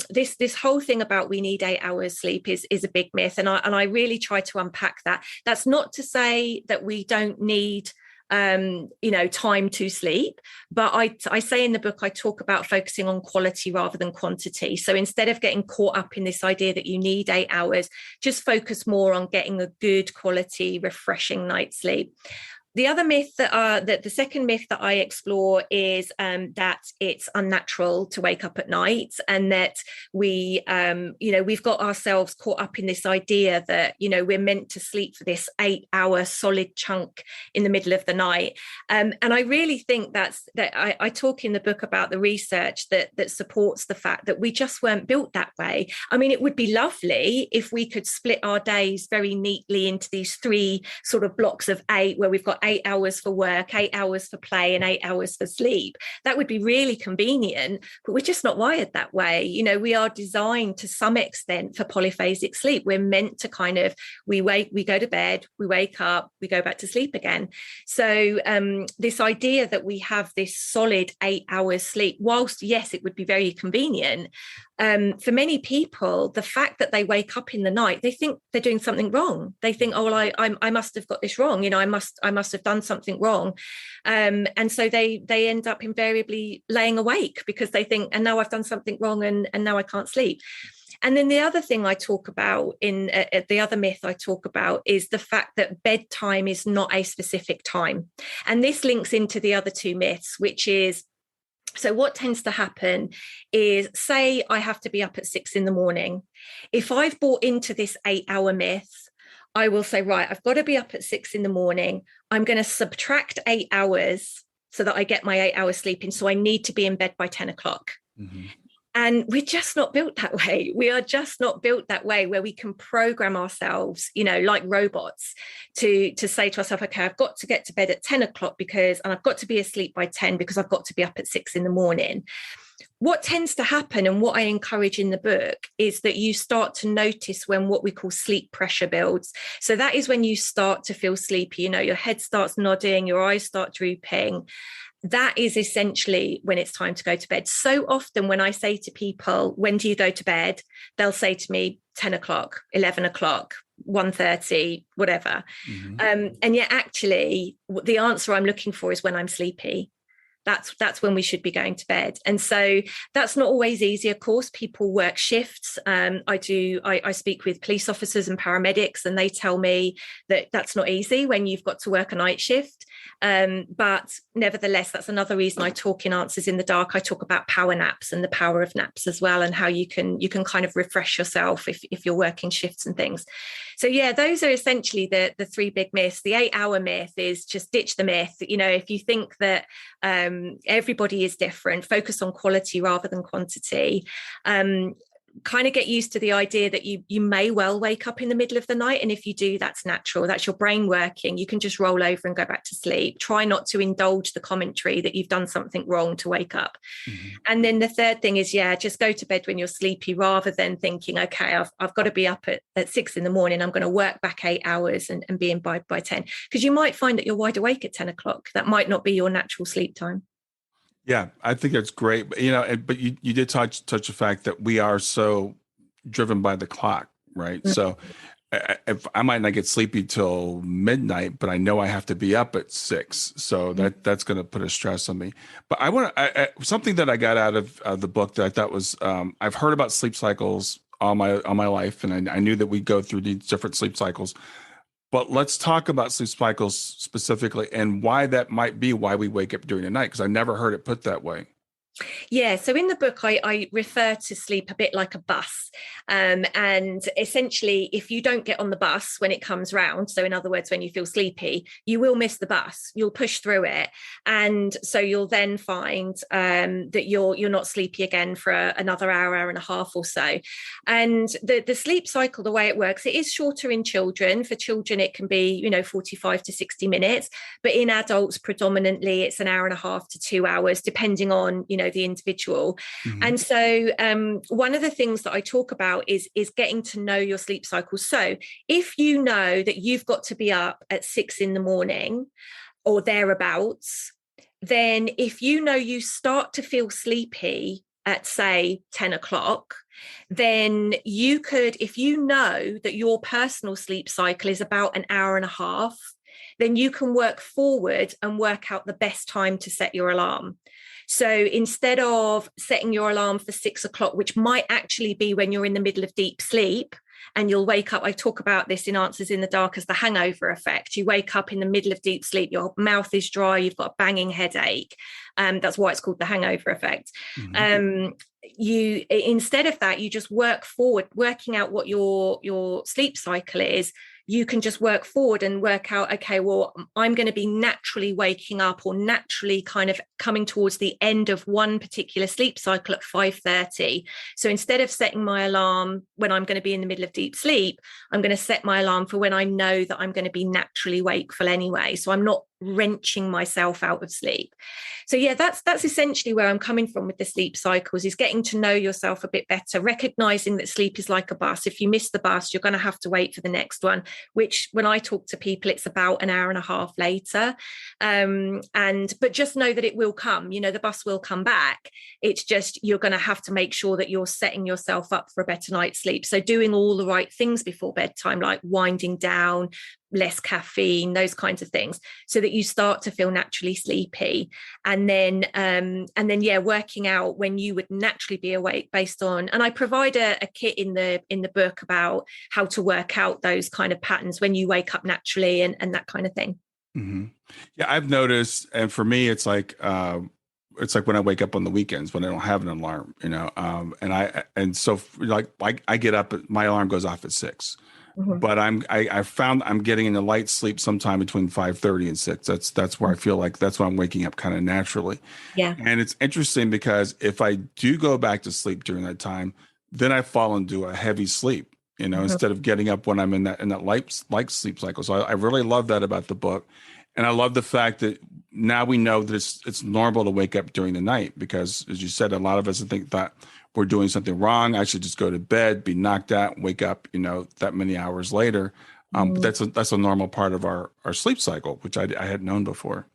this whole thing about we need 8 hours sleep is a big myth. And I really try to unpack that. That's not to say that we don't need time to sleep. But I say in the book, I talk about focusing on quality rather than quantity. So instead of getting caught up in this idea that you need 8 hours, just focus more on getting a good quality, refreshing night's sleep. The other myth that the second myth that I explore is that it's unnatural to wake up at night, and that we've got ourselves caught up in this idea that, we're meant to sleep for this 8 hour solid chunk in the middle of the night. And I really think that I talk in the book about the research that supports the fact that we just weren't built that way. I mean, it would be lovely if we could split our days very neatly into these three sort of blocks of 8, where we've got 8 hours for work, 8 hours for play, and 8 hours for sleep. That would be really convenient, but we're just not wired that way. We are designed to some extent for polyphasic sleep. We're meant to we go to bed, we wake up, we go back to sleep again. So this idea that we have this solid 8 hours sleep, whilst yes, it would be very convenient, for many people, the fact that they wake up in the night, they think they're doing something wrong. They think, oh, well, I must have got this wrong. I must have done something wrong. And so they end up invariably laying awake because they think, and now I've done something wrong and now I can't sleep. And then the other thing I talk about the other myth I talk about is the fact that bedtime is not a specific time. And this links into the other two myths, which is, so what tends to happen is, say I have to be up at 6 a.m. If I've bought into this 8 hour myth, I will say, right, I've got to be up at 6 a.m. I'm going to subtract 8 hours so that I get my 8 hours sleep in. So I need to be in bed by 10 o'clock. Mm-hmm. And we're just not built that way. We are just not built that way, where we can program ourselves, like robots, to say to ourselves, okay, I've got to get to bed at 10 o'clock and I've got to be asleep by 10 because I've got to be up at 6 a.m. What tends to happen, and what I encourage in the book, is that you start to notice when what we call sleep pressure builds. So that is when you start to feel sleepy, your head starts nodding, your eyes start drooping. That is essentially when it's time to go to bed. So often when I say to people, when do you go to bed? They'll say to me, 10 o'clock, 11 o'clock, 1:30, whatever. Mm-hmm. And yet actually the answer I'm looking for is when I'm sleepy. That's when we should be going to bed. And so that's not always easy. Of course, people work shifts. I speak with police officers and paramedics, and they tell me that that's not easy when you've got to work a night shift. But nevertheless, that's another reason I talk in Answers in the Dark. I talk about power naps and the power of naps as well, and how you can kind of refresh yourself if you're working shifts and things. So yeah, those are essentially the three big myths. The 8-hour myth is just ditch the myth. If you think that everybody is different, focus on quality rather than quantity. Kind of get used to the idea that you may well wake up in the middle of the night. And if you do, that's natural. That's your brain working. You can just roll over and go back to sleep. Try not to indulge the commentary that you've done something wrong to wake up. Mm-hmm. And then the third thing is, just go to bed when you're sleepy, rather than thinking, okay, I've got to be up at 6 a.m. I'm going to work back 8 hours and be in bed by 10. Because you might find that you're wide awake at 10 o'clock. That might not be your natural sleep time. Yeah, I think that's great. But you did touch the fact that we are so driven by the clock, right? Mm-hmm. So if I might not get sleepy till midnight, but I know I have to be up at 6. So that's going to put a stress on me. But I want to something that I got out of the book that I thought was I've heard about sleep cycles all my life, and I knew that we go through these different sleep cycles. But let's talk about sleep cycles specifically and why that might be why we wake up during the night, because I never heard it put that way. Yeah, so in the book, I refer to sleep a bit like a bus. And essentially, if you don't get on the bus when it comes round, so in other words, when you feel sleepy, you will miss the bus. You'll push through it. And so you'll then find that you're not sleepy again for another hour and a half or so. And the sleep cycle, the way it works, it is shorter in children. For children, it can be, 45 to 60 minutes. But in adults, predominantly, it's an hour and a half to 2 hours, depending on, the individual. Mm-hmm. And so one of the things that I talk about is getting to know your sleep cycle. So if you know that you've got to be up at 6 a.m. or thereabouts, then if you know you start to feel sleepy at, say, 10 o'clock, then you could, if you know that your personal sleep cycle is about an hour and a half, then you can work forward and work out the best time to set your alarm. So instead of setting your alarm for 6 o'clock, which might actually be when you're in the middle of deep sleep, and you'll wake up, I talk about this in Answers in the Dark as the hangover effect. You wake up in the middle of deep sleep, your mouth is dry, you've got a banging headache. That's why it's called the hangover effect. Mm-hmm. You instead of that, you just work forward, working out what your sleep cycle is. You can just work forward and work out, okay, well, I'm going to be naturally waking up or naturally kind of coming towards the end of one particular sleep cycle at 5:30. So instead of setting my alarm when I'm going to be in the middle of deep sleep, I'm going to set my alarm for when I know that I'm going to be naturally wakeful anyway. So I'm not wrenching myself out of sleep. So yeah, that's essentially where I'm coming from with the sleep cycles, is getting to know yourself a bit better, recognizing that sleep is like a bus. If you miss the bus, you're going to have to wait for the next one, which when I talk to people, it's about an hour and a half later. But just know that it will come, the bus will come back. It's just, you're going to have to make sure that you're setting yourself up for a better night's sleep. So doing all the right things before bedtime, like winding down, less caffeine, those kinds of things, so that you start to feel naturally sleepy. And then working out when you would naturally be awake based on, and I provide a kit in the book about how to work out those kind of patterns when you wake up naturally and that kind of thing. Mm-hmm. Yeah, I've noticed, and for me, it's like when I wake up on the weekends when I don't have an alarm, so I get up, my alarm goes off at 6. Mm-hmm. But I found I'm getting into light sleep sometime between 5:30 and 6. That's where I feel like that's why I'm waking up kind of naturally. Yeah. And it's interesting because if I do go back to sleep during that time, then I fall into a heavy sleep, mm-hmm. instead of getting up when I'm in that light sleep cycle. So I really love that about the book. And I love the fact that now we know that it's normal to wake up during the night, because as you said, a lot of us think that we're doing something wrong. I should just go to bed, be knocked out, and wake up, that many hours later. But that's a normal part of our sleep cycle, which I hadn't known before.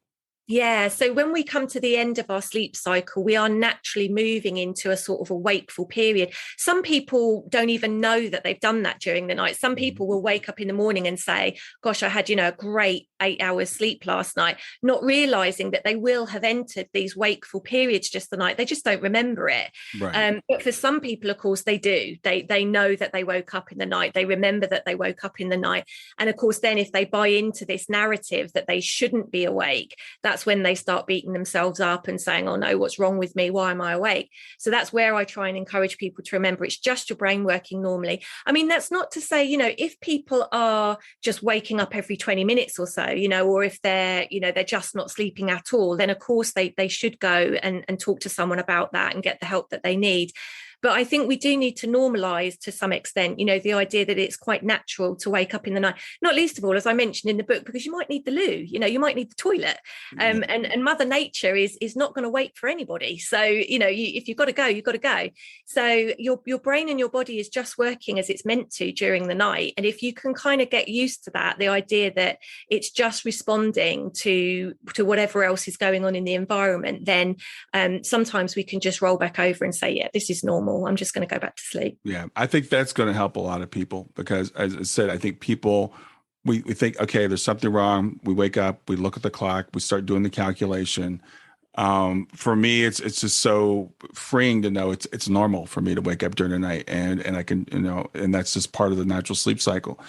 Yeah. So when we come to the end of our sleep cycle, we are naturally moving into a sort of a wakeful period. Some people don't even know that they've done that during the night. Some people will wake up in the morning and say, gosh, I had, a great 8 hours sleep last night, not realizing that they will have entered these wakeful periods just the night. They just don't remember it. Right. But for some people, of course, they do. They know that they woke up in the night. They remember that they woke up in the night. And of course, then if they buy into this narrative that they shouldn't be awake, that's when they start beating themselves up and saying, oh no, what's wrong with me? Why am I awake? So that's where I try and encourage people to remember it's just your brain working normally. I mean, that's not to say, if people are just waking up every 20 minutes or so, or if they're just not sleeping at all, then of course they should go and talk to someone about that and get the help that they need. But I think we do need to normalize to some extent, the idea that it's quite natural to wake up in the night, not least of all, as I mentioned in the book, because you might need the loo, you might need the toilet. And Mother Nature is not going to wait for anybody. So, if you've got to go, you've got to go. So your brain and your body is just working as it's meant to during the night. And if you can kind of get used to that, the idea that it's just responding to whatever else is going on in the environment, then sometimes we can just roll back over and say, yeah, this is normal. I'm just going to go back to sleep. Yeah, I think that's going to help a lot of people because, as I said, I think people, we think, okay, there's something wrong. We wake up, we look at the clock, we start doing the calculation. For me, it's just so freeing to know it's normal for me to wake up during the night, and I can, and that's just part of the natural sleep cycle.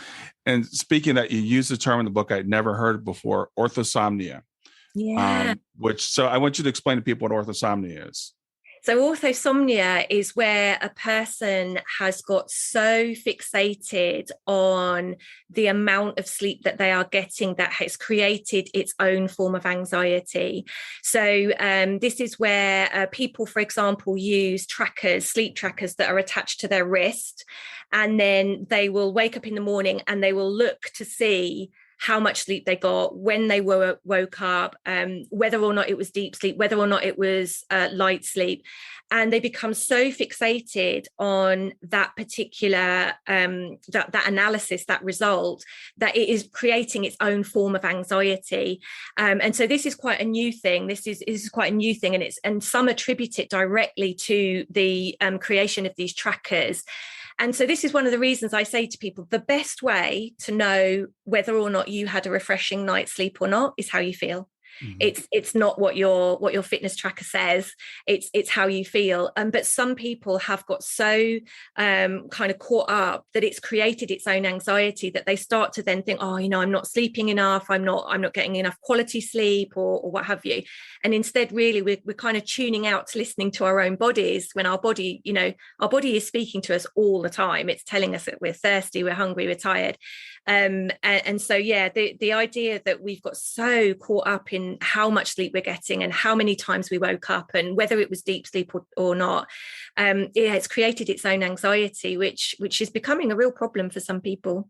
And speaking of that, you use the term in the book I'd never heard before, orthosomnia. Yeah. So I want you to explain to people what orthosomnia is. So orthosomnia is where a person has got so fixated on the amount of sleep that they are getting that has created its own form of anxiety. So this is where people, for example, use sleep trackers that are attached to their wrist, and then they will wake up in the morning and they will look to see how much sleep they got, when they woke up, whether or not it was deep sleep, whether or not it was light sleep. And they become so fixated on that particular, that analysis, that result, that it is creating its own form of anxiety. And so this is quite a new thing. This is quite a new thing. And some attribute it directly to the creation of these trackers. And so this is one of the reasons I say to people, the best way to know whether or not you had a refreshing night's sleep or not is how you feel. Mm-hmm. It's not what your fitness tracker says. It's how you feel. But some people have got so kind of caught up that it's created its own anxiety that they start to then think, oh, I'm not sleeping enough. I'm not getting enough quality sleep or what have you. And instead, really, we're kind of tuning out to listening to our own bodies when our body is speaking to us all the time. It's telling us that we're thirsty, we're hungry, we're tired. And so, yeah, the idea that we've got so caught up in how much sleep we're getting and how many times we woke up and whether it was deep sleep or not, it's created its own anxiety, which is becoming a real problem for some people.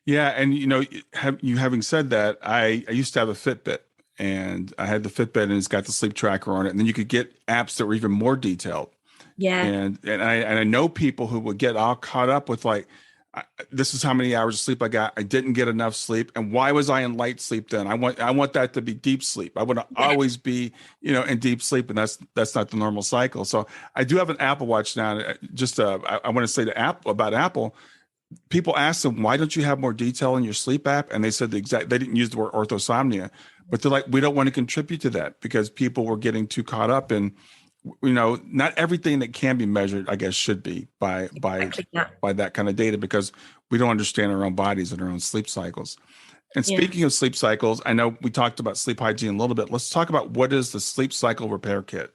Yeah, and having said that, I used to have a Fitbit, and I had the Fitbit, and it's got the sleep tracker on it, and then you could get apps that were even more detailed. Yeah, and I know people who would get all caught up with like, this is how many hours of sleep I got. I didn't get enough sleep. And why was I in light sleep then? I want that to be deep sleep. I want to always be, in deep sleep. And that's not the normal cycle. So I do have an Apple Watch now. Just I want to say about Apple. People ask them, why don't you have more detail in your sleep app? And they said they didn't use the word orthosomnia, but they're like, we don't want to contribute to that because people were getting too caught up in, not everything that can be measured, I guess, should be by that kind of data, because we don't understand our own bodies and our own sleep cycles. And speaking of sleep cycles, I know we talked about sleep hygiene a little bit. Let's talk about what is the sleep cycle repair kit.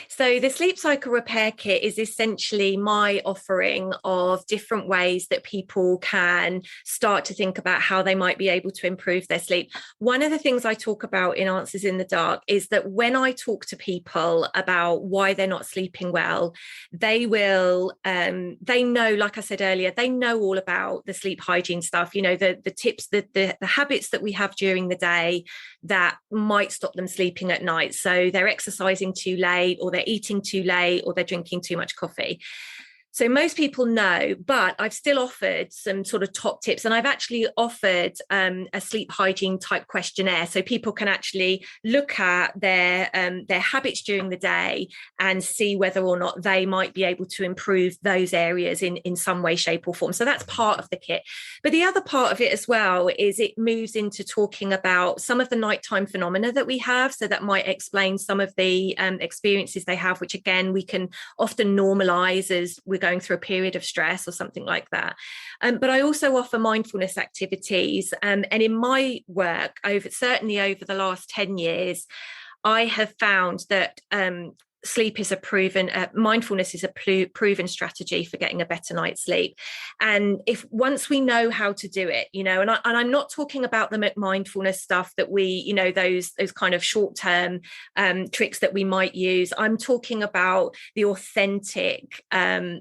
So the Sleep Cycle Repair Kit is essentially my offering of different ways that people can start to think about how they might be able to improve their sleep. One of the things I talk about in Answers in the Dark is that when I talk to people about why they're not sleeping well, they know, like I said earlier, they know all about the sleep hygiene stuff, the tips, the habits that we have during the day that might stop them sleeping at night. So they're exercising too late, or they're eating too late, or they're drinking too much coffee. So most people know, but I've still offered some sort of top tips, and I've actually offered a sleep hygiene type questionnaire, so people can actually look at their habits during the day and see whether or not they might be able to improve those areas in some way, shape, or form. So that's part of the kit. But the other part of it as well is it moves into talking about some of the nighttime phenomena that we have. So that might explain some of the experiences they have, which again we can often normalize as we're going through a period of stress or something like that. But I also offer mindfulness activities. And in my work, certainly over the last 10 years, I have found that sleep is mindfulness is a proven strategy for getting a better night's sleep. And once we know how to do it, and I'm not talking about the mindfulness stuff that we, those kind of short-term tricks that we might use. I'm talking about the authentic,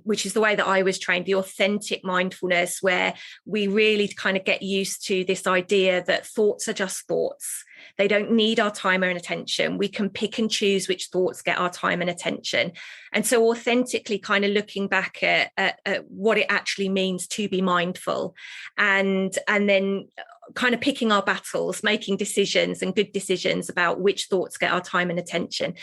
which is the way that I was trained, the authentic mindfulness, where we really kind of get used to this idea that thoughts are just thoughts. They don't need our time and attention. We can pick and choose which thoughts get our time and attention. And so authentically kind of looking back at what it actually means to be mindful, and then kind of picking our battles, making decisions and good decisions about which thoughts get our time and attention.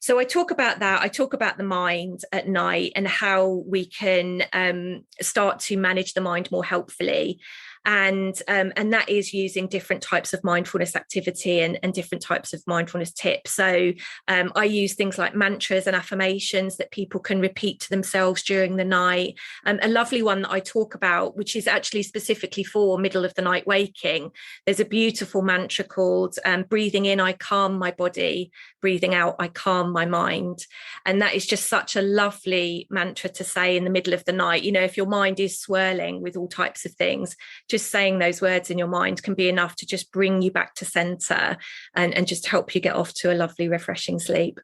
So I talk about that. I talk about the mind at night and how we can start to manage the mind more helpfully. And that is using different types of mindfulness activity and different types of mindfulness tips. So I use things like mantras and affirmations that people can repeat to themselves during the night. A lovely one that I talk about, which is actually specifically for middle of the night waking. There's a beautiful mantra called breathing in, I calm my body. Breathing out, I calm my mind. And that is just such a lovely mantra to say in the middle of the night. If your mind is swirling with all types of things, just saying those words in your mind can be enough to just bring you back to center and just help you get off to a lovely, refreshing sleep.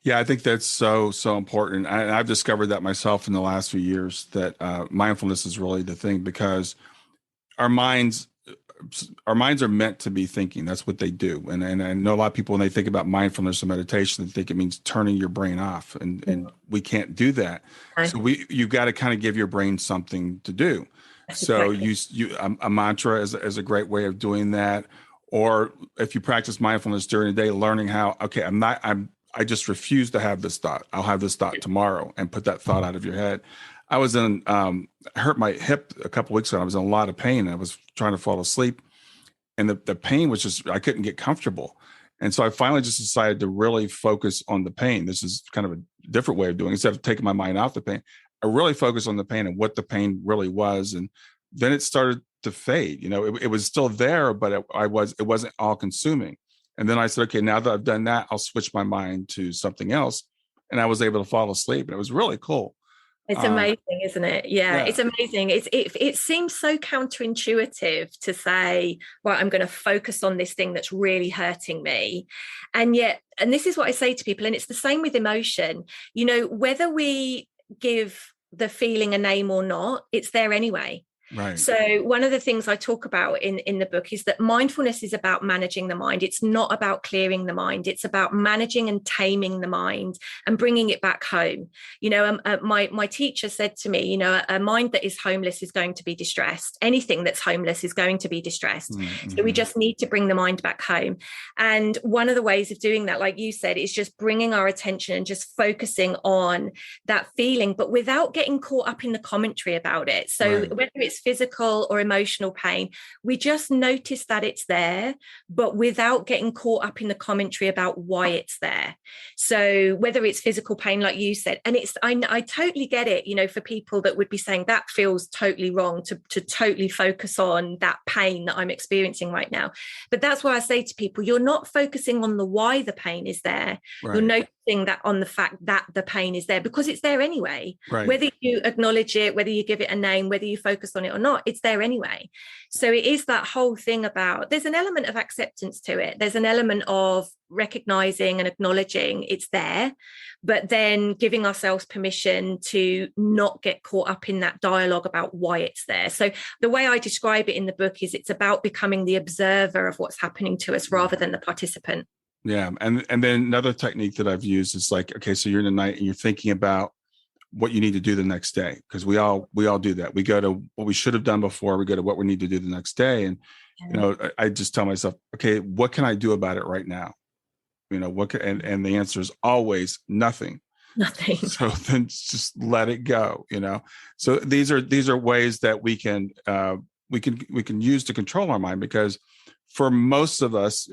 Yeah, I think that's so important. I've discovered that myself in the last few years, that mindfulness is really the thing, because our minds are meant to be thinking. That's what they do. And I know a lot of people, when they think about mindfulness or meditation, they think it means turning your brain off, and we can't do that. So you've got to kind of give your brain something to do. So a mantra is a great way of doing that. Or if you practice mindfulness during the day, learning how, okay, I just refuse to have this thought. I'll have this thought tomorrow, and put that thought out of your head. I was I hurt my hip a couple of weeks ago. I was in a lot of pain. I was trying to fall asleep, and the pain was just, I couldn't get comfortable. And so I finally just decided to really focus on the pain. This is kind of a different way of doing it. Instead of taking my mind off the pain, I really focused on the pain and what the pain really was. And then it started to fade. It was still there, but it wasn't all consuming. And then I said, okay, now that I've done that, I'll switch my mind to something else. And I was able to fall asleep. And it was really cool. It's amazing, isn't it? Yeah, it's amazing. It seems so counterintuitive to say, well, I'm going to focus on this thing that's really hurting me. And this is what I say to people, and it's the same with emotion. Whether we give the feeling a name or not, it's there anyway. Right. So one of the things I talk about in the book is that mindfulness is about managing the mind. It's not about clearing the mind. It's about managing and taming the mind and bringing it back home. My teacher said to me, a mind that is homeless is going to be distressed. Anything that's homeless is going to be distressed. Mm-hmm. So we just need to bring the mind back home. And one of the ways of doing that, like you said, is just bringing our attention and just focusing on that feeling, but without getting caught up in the commentary about it. So whether it's physical or emotional pain, we just notice that it's there, but without getting caught up in the commentary about why it's there. So whether it's physical pain, like you said, and I totally get it, for people that would be saying that feels totally wrong to totally focus on that pain that I'm experiencing right now. But that's why I say to people, you're not focusing on the why the pain is there. Right. You're noticing that on the fact that the pain is there, because it's there anyway. Right. Whether you acknowledge it, whether you give it a name, whether you focus on it or not, it's there anyway. So it is that whole thing about, there's an element of acceptance to it. There's an element of recognizing and acknowledging it's there, but then giving ourselves permission to not get caught up in that dialogue about why it's there. So the way I describe it in the book is it's about becoming the observer of what's happening to us rather than the participant. Yeah. And then another technique that I've used is like, okay, so you're in the night and you're thinking about what you need to do the next day, because we all do that. We go to what we should have done before. We go to what we need to do the next day, and I just tell myself, okay, what can I do about it right now? And the answer is always nothing. Nothing. So then just let it go. So these are ways that we can use to control our mind, because for most of us,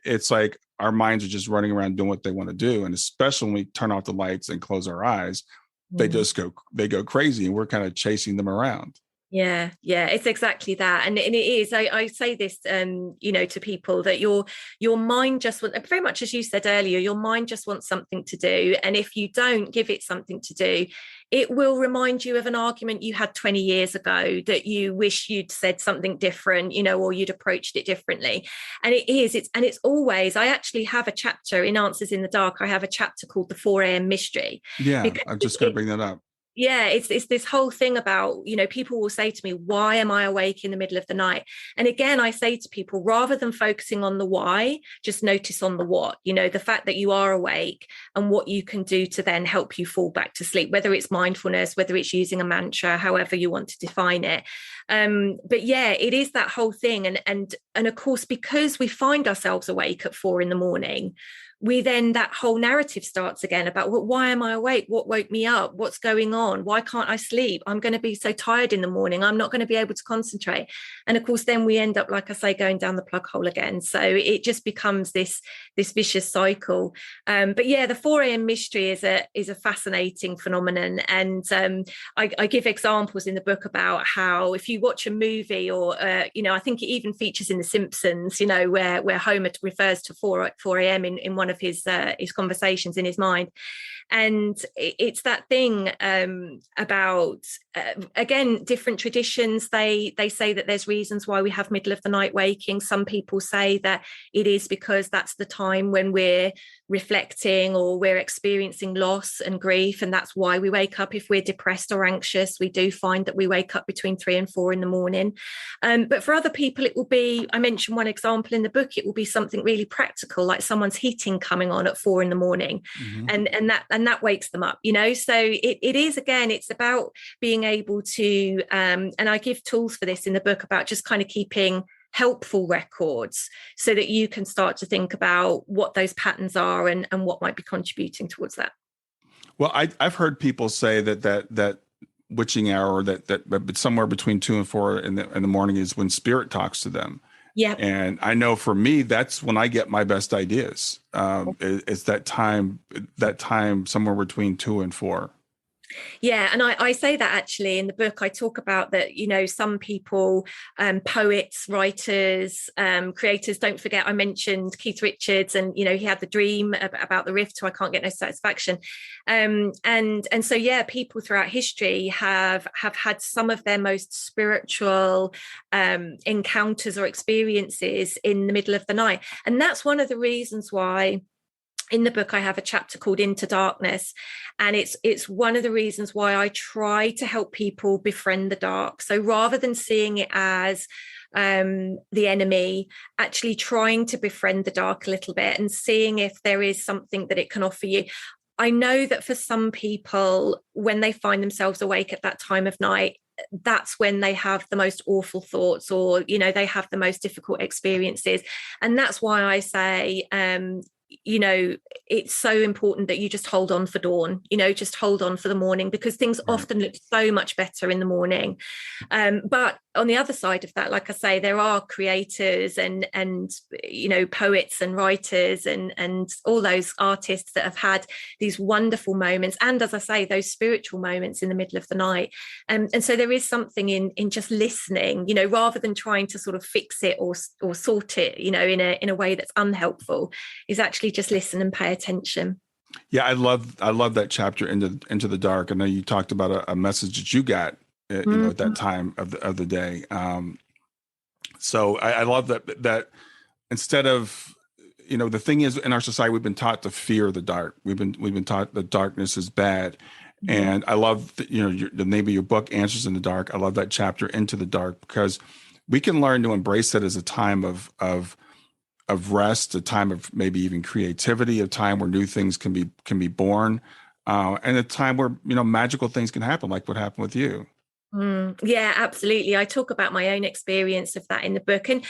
it's like our minds are just running around doing what they want to do. And especially when we turn off the lights and close our eyes, they go crazy, and we're kind of chasing them around. Yeah, it's exactly that. And it is, I say this, to people, that your mind just wants, very much as you said earlier, your mind just wants something to do. And if you don't give it something to do, it will remind you of an argument you had 20 years ago that you wish you'd said something different, or you'd approached it differently. And it's always, I actually have a chapter in Answers in the Dark. I have a chapter called The 4 a.m. Mystery. Yeah, I'm just going to bring that up. Yeah, it's this whole thing about, people will say to me, why am I awake in the middle of the night? And again, I say to people, rather than focusing on the why, just notice on the what, the fact that you are awake and what you can do to then help you fall back to sleep, whether it's mindfulness, whether it's using a mantra, however you want to define it. But yeah, it is that whole thing. And of course, because we find ourselves awake at 4 a.m, that whole narrative starts again about, well, why am I awake? What woke me up? What's going on? Why can't I sleep? I'm going to be so tired in the morning. I'm not going to be able to concentrate. And of course, then we end up, like I say, going down the plug hole again. So it just becomes this vicious cycle. But yeah, the 4 a.m. mystery is a fascinating phenomenon. And I give examples in the book about how if you watch a movie, or I think it even features in The Simpsons, where Homer refers to 4 a.m. in one of his conversations in his mind. And it's that thing about again, different traditions, they say that there's reasons why we have middle of the night waking. Some people say that it is because that's the time when we're reflecting or we're experiencing loss and grief, and that's why we wake up. If we're depressed or anxious, we do find that we wake up between 3 and 4 in the morning. But for other people, it will be, I mentioned one example in the book, it will be something really practical, like someone's heating coming on at 4 in the morning, and that wakes them up, so it is, again, it's about being able to and I give tools for this in the book, about just kind of keeping helpful records so that you can start to think about what those patterns are and what might be contributing towards that. Well, I've heard people say that witching hour, that somewhere between 2 and 4 in the morning is when spirit talks to them. Yeah. And I know for me, that's when I get my best ideas. It's that time somewhere between 2 and 4. Yeah, and I say that actually in the book. I talk about that, some people, poets, writers, creators, don't forget I mentioned Keith Richards, and he had the dream about the rift, so I can't get no satisfaction. And so yeah, people throughout history have had some of their most spiritual encounters or experiences in the middle of the night. And that's one of the reasons why in the book I have a chapter called Into Darkness, and it's one of the reasons why I try to help people befriend the dark. So rather than seeing it as the enemy, actually trying to befriend the dark a little bit and seeing if there is something that it can offer you. I know that for some people, when they find themselves awake at that time of night, that's when they have the most awful thoughts, or they have the most difficult experiences. And that's why I say it's so important that you just hold on for dawn, just hold on for the morning, because things often look so much better in the morning. But on the other side of that, like I say, there are creators and poets and writers and all those artists that have had these wonderful moments, and as I say, those spiritual moments in the middle of the night. And so there is something in just listening, rather than trying to sort of fix it or sort it, in a way that's unhelpful, is actually just listen and pay attention. Yeah, I love that chapter into the dark. I know you talked about a message that you got at that time of the day. So I love that instead of, the thing is, in our society, we've been taught to fear the dark. We've been taught that darkness is bad. And I love the name of your book, Answers in the Dark. I love that chapter, Into the Dark, because we can learn to embrace it as a time of rest, a time of maybe even creativity, a time where new things can be born. and a time where, magical things can happen, like what happened with you. Yeah, absolutely. I talk about my own experience of that in the book. And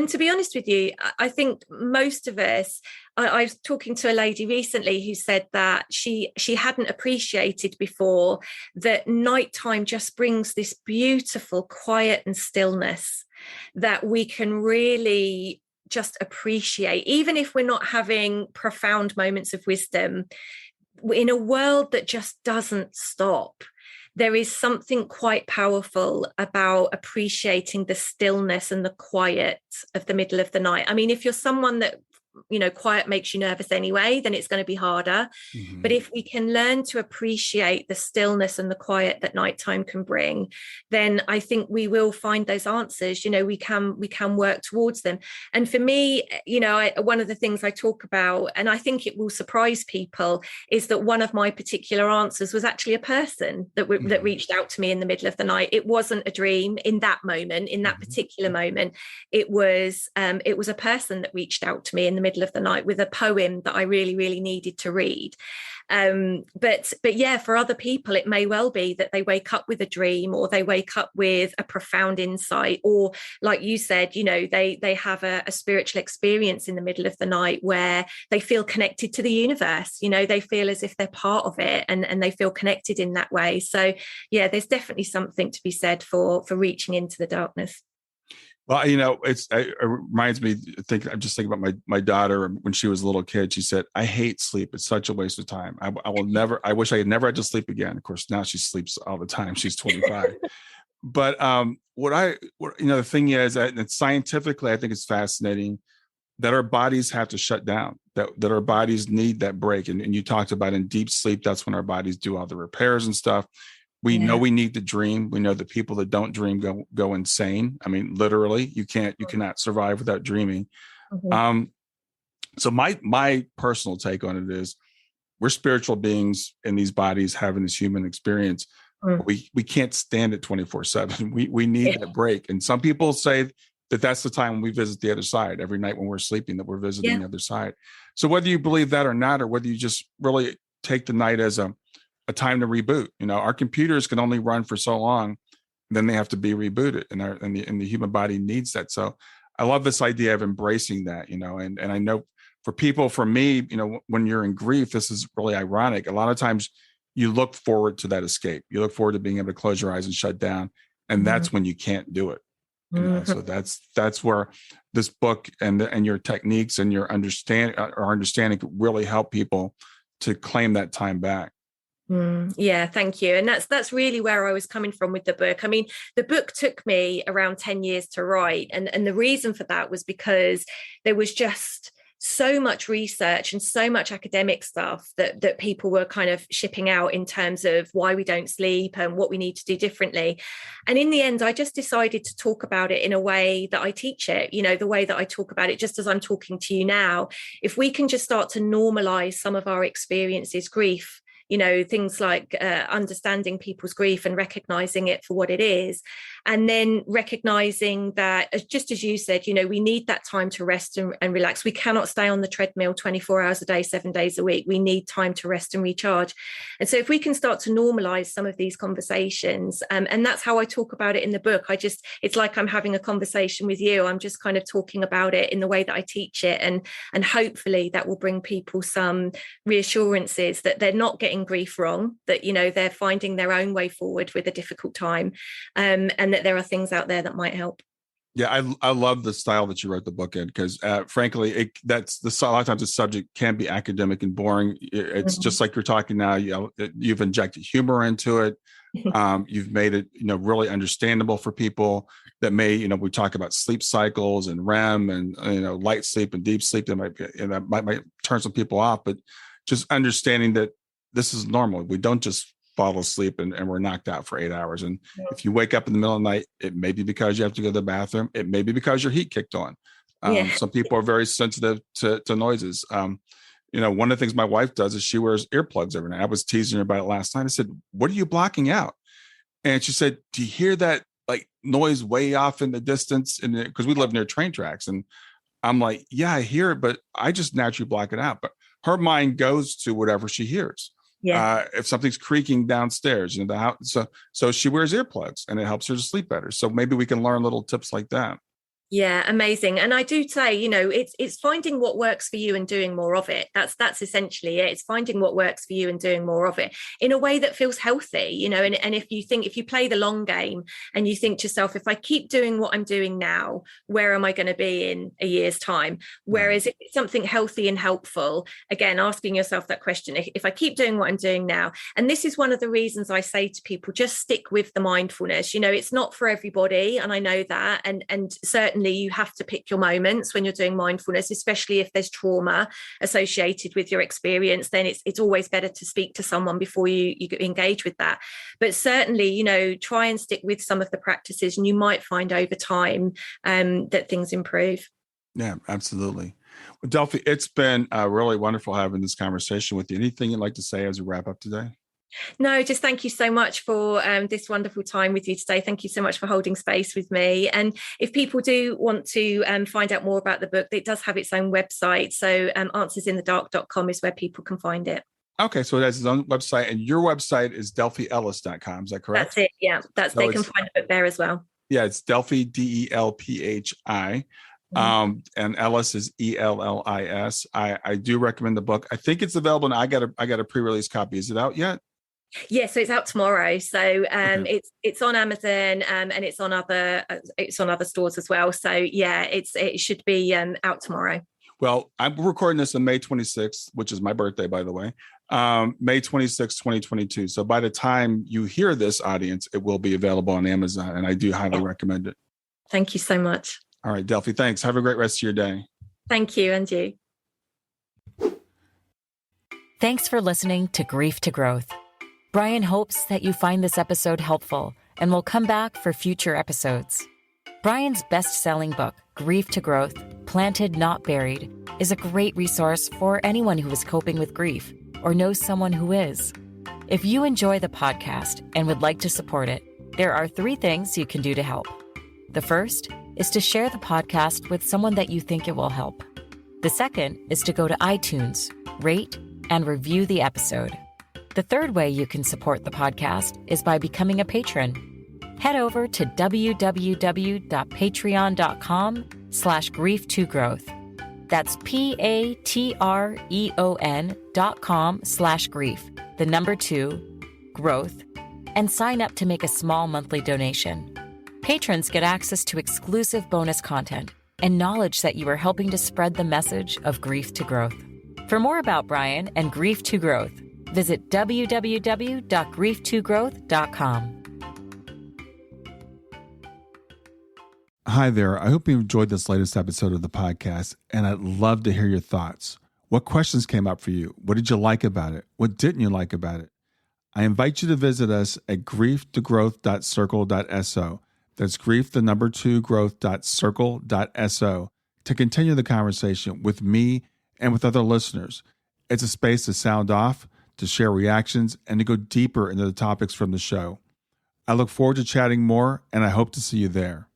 to be honest with you, I think most of us, I was talking to a lady recently who said that she hadn't appreciated before that nighttime just brings this beautiful quiet and stillness that we can really just appreciate, even if we're not having profound moments of wisdom. In a world that just doesn't stop, there is something quite powerful about appreciating the stillness and the quiet of the middle of the night. I mean, if you're someone that, quiet makes you nervous anyway, then it's going to be harder. Mm-hmm. But if we can learn to appreciate the stillness and the quiet that nighttime can bring, then I think we will find those answers. We can work towards them. And for me, one of the things I talk about, and I think it will surprise people, is that one of my particular answers was actually a person that reached out to me in the middle of the night. It wasn't a dream in that moment, in that particular moment. It was a person that reached out to me in the middle of the night with a poem that I really, really needed to read. But yeah, for other people, it may well be that they wake up with a dream, or they wake up with a profound insight, or like you said, they have a spiritual experience in the middle of the night where they feel connected to the universe. They feel as if they're part of it, and they feel connected in that way. So yeah, there's definitely something to be said for reaching into the darkness. Well, it reminds me, I'm just thinking about my daughter when she was a little kid. She said, "I hate sleep. It's such a waste of time. I wish I had never had to sleep again." Of course, now she sleeps all the time. She's 25. But the thing is that scientifically, I think it's fascinating that our bodies have to shut down, that our bodies need that break. And you talked about in deep sleep, that's when our bodies do all the repairs and stuff. We know we need to dream. We know that people that don't dream go insane. I mean, literally, you cannot survive without dreaming. Mm-hmm. So my personal take on it is, we're spiritual beings in these bodies having this human experience. Mm. We can't stand it 24/7. We need that break. And some people say that that's the time when we visit the other side. Every night when we're sleeping, that we're visiting the other side. So whether you believe that or not, or whether you just really take the night as a time to reboot, our computers can only run for so long, then they have to be rebooted, and the human body needs that. So I love this idea of embracing that, and I know for me, when you're in grief, this is really ironic. A lot of times you look forward to that escape. You look forward to being able to close your eyes and shut down. And that's when you can't do it. So that's where this book and your techniques and your understanding could really help people to claim that time back. Yeah, thank you. And that's really where I was coming from with the book. I mean, the book took me around 10 years to write. And the reason for that was because there was just so much research and so much academic stuff that people were kind of shipping out in terms of why we don't sleep and what we need to do differently. And in the end, I just decided to talk about it in a way that I teach it, the way that I talk about it, just as I'm talking to you now. If we can just start to normalize some of our experiences, grief, things like understanding people's grief and recognizing it for what it is. And then recognizing that, just as you said, we need that time to rest and relax. We cannot stay on the treadmill 24 hours a day, 7 days a week. We need time to rest and recharge. And so if we can start to normalize some of these conversations, and that's how I talk about it in the book. It's like I'm having a conversation with you. I'm just kind of talking about it in the way that I teach it. And hopefully that will bring people some reassurances that they're not getting grief wrong, that, they're finding their own way forward with a difficult time, and that there are things out there that might help. Yeah, I love the style that you wrote the book in, because frankly, a lot of times the subject can be academic and boring. It's just like you're talking now. You've injected humor into it. You've made it, really understandable for people that may, we talk about sleep cycles and REM and light sleep and deep sleep. That might turn some people off, but just understanding that this is normal. We don't just fall asleep and we're knocked out for 8 hours. And if you wake up in the middle of the night, it may be because you have to go to the bathroom. It may be because your heat kicked on. Some people are very sensitive to noises. One of the things my wife does is she wears earplugs every night. I was teasing her about it last night. I said, "What are you blocking out?" And she said, "Do you hear that like noise way off in the distance?" And because we live near train tracks, and I'm like, "Yeah, I hear it, but I just naturally block it out." But her mind goes to whatever she hears. Yeah. If something's creaking downstairs, the house, so she wears earplugs and it helps her to sleep better. So maybe we can learn little tips like that. Yeah, amazing. And I do say, it's finding what works for you and doing more of it. That's essentially it. It's finding what works for you and doing more of it in a way that feels healthy, and if you play the long game and you think to yourself, if I keep doing what I'm doing now, where am I going to be in a year's time? Whereas if it's something healthy and helpful, again, asking yourself that question, if I keep doing what I'm doing now, and this is one of the reasons I say to people, just stick with the mindfulness. It's not for everybody. And I know that. And certainly you have to pick your moments when you're doing mindfulness, especially if there's trauma associated with your experience. Then it's always better to speak to someone before you engage with that. But certainly, try and stick with some of the practices, and you might find over time that things improve. Yeah, absolutely. Well, Delphi, it's been really wonderful having this conversation with you. Anything you'd like to say as we wrap up today? No, just thank you so much for this wonderful time with you today. Thank you so much for holding space with me. And if people do want to find out more about the book, it does have its own website. So answersinthedark.com is where people can find it. Okay, so that's his own website, and your website is delphiellis.com. Is that correct? That's it. Yeah, they can find the book there as well. Yeah, it's Delphi, Delphi. And Ellis is Ellis. I do recommend the book. I think it's available, and I got a pre-release copy. Is it out yet? Yeah, so it's out tomorrow. So okay. It's on Amazon and it's on other stores as well. So yeah, it should be out tomorrow. Well, I'm recording this on May 26th, which is my birthday, by the way. May 26th, 2022. So by the time you hear this, audience, it will be available on Amazon, and I do highly recommend it. Thank you so much. All right, Delphi, thanks. Have a great rest of your day. Thank you, and you. Thanks for listening to Grief to Growth. Brian hopes that you find this episode helpful and will come back for future episodes. Brian's best-selling book, Grief to Growth, Planted Not Buried, is a great resource for anyone who is coping with grief or knows someone who is. If you enjoy the podcast and would like to support it, there are 3 things you can do to help. The first is to share the podcast with someone that you think it will help. The second is to go to iTunes, rate, and review the episode. The third way you can support the podcast is by becoming a patron. Head over to www.patreon.com/grief2growth. That's patreon.com/grief, the number 2, growth, and sign up to make a small monthly donation. Patrons get access to exclusive bonus content and knowledge that you are helping to spread the message of grief to growth. For more about Brian and Grief to Growth, visit www.grief2growth.com. Hi there. I hope you enjoyed this latest episode of the podcast, and I'd love to hear your thoughts. What questions came up for you? What did you like about it? What didn't you like about it? I invite you to visit us at grieftogrowth.circle.so. That's grief, the number 2, growth.circle.so to continue the conversation with me and with other listeners. It's a space to sound off, to share reactions, and to go deeper into the topics from the show. I look forward to chatting more, and I hope to see you there.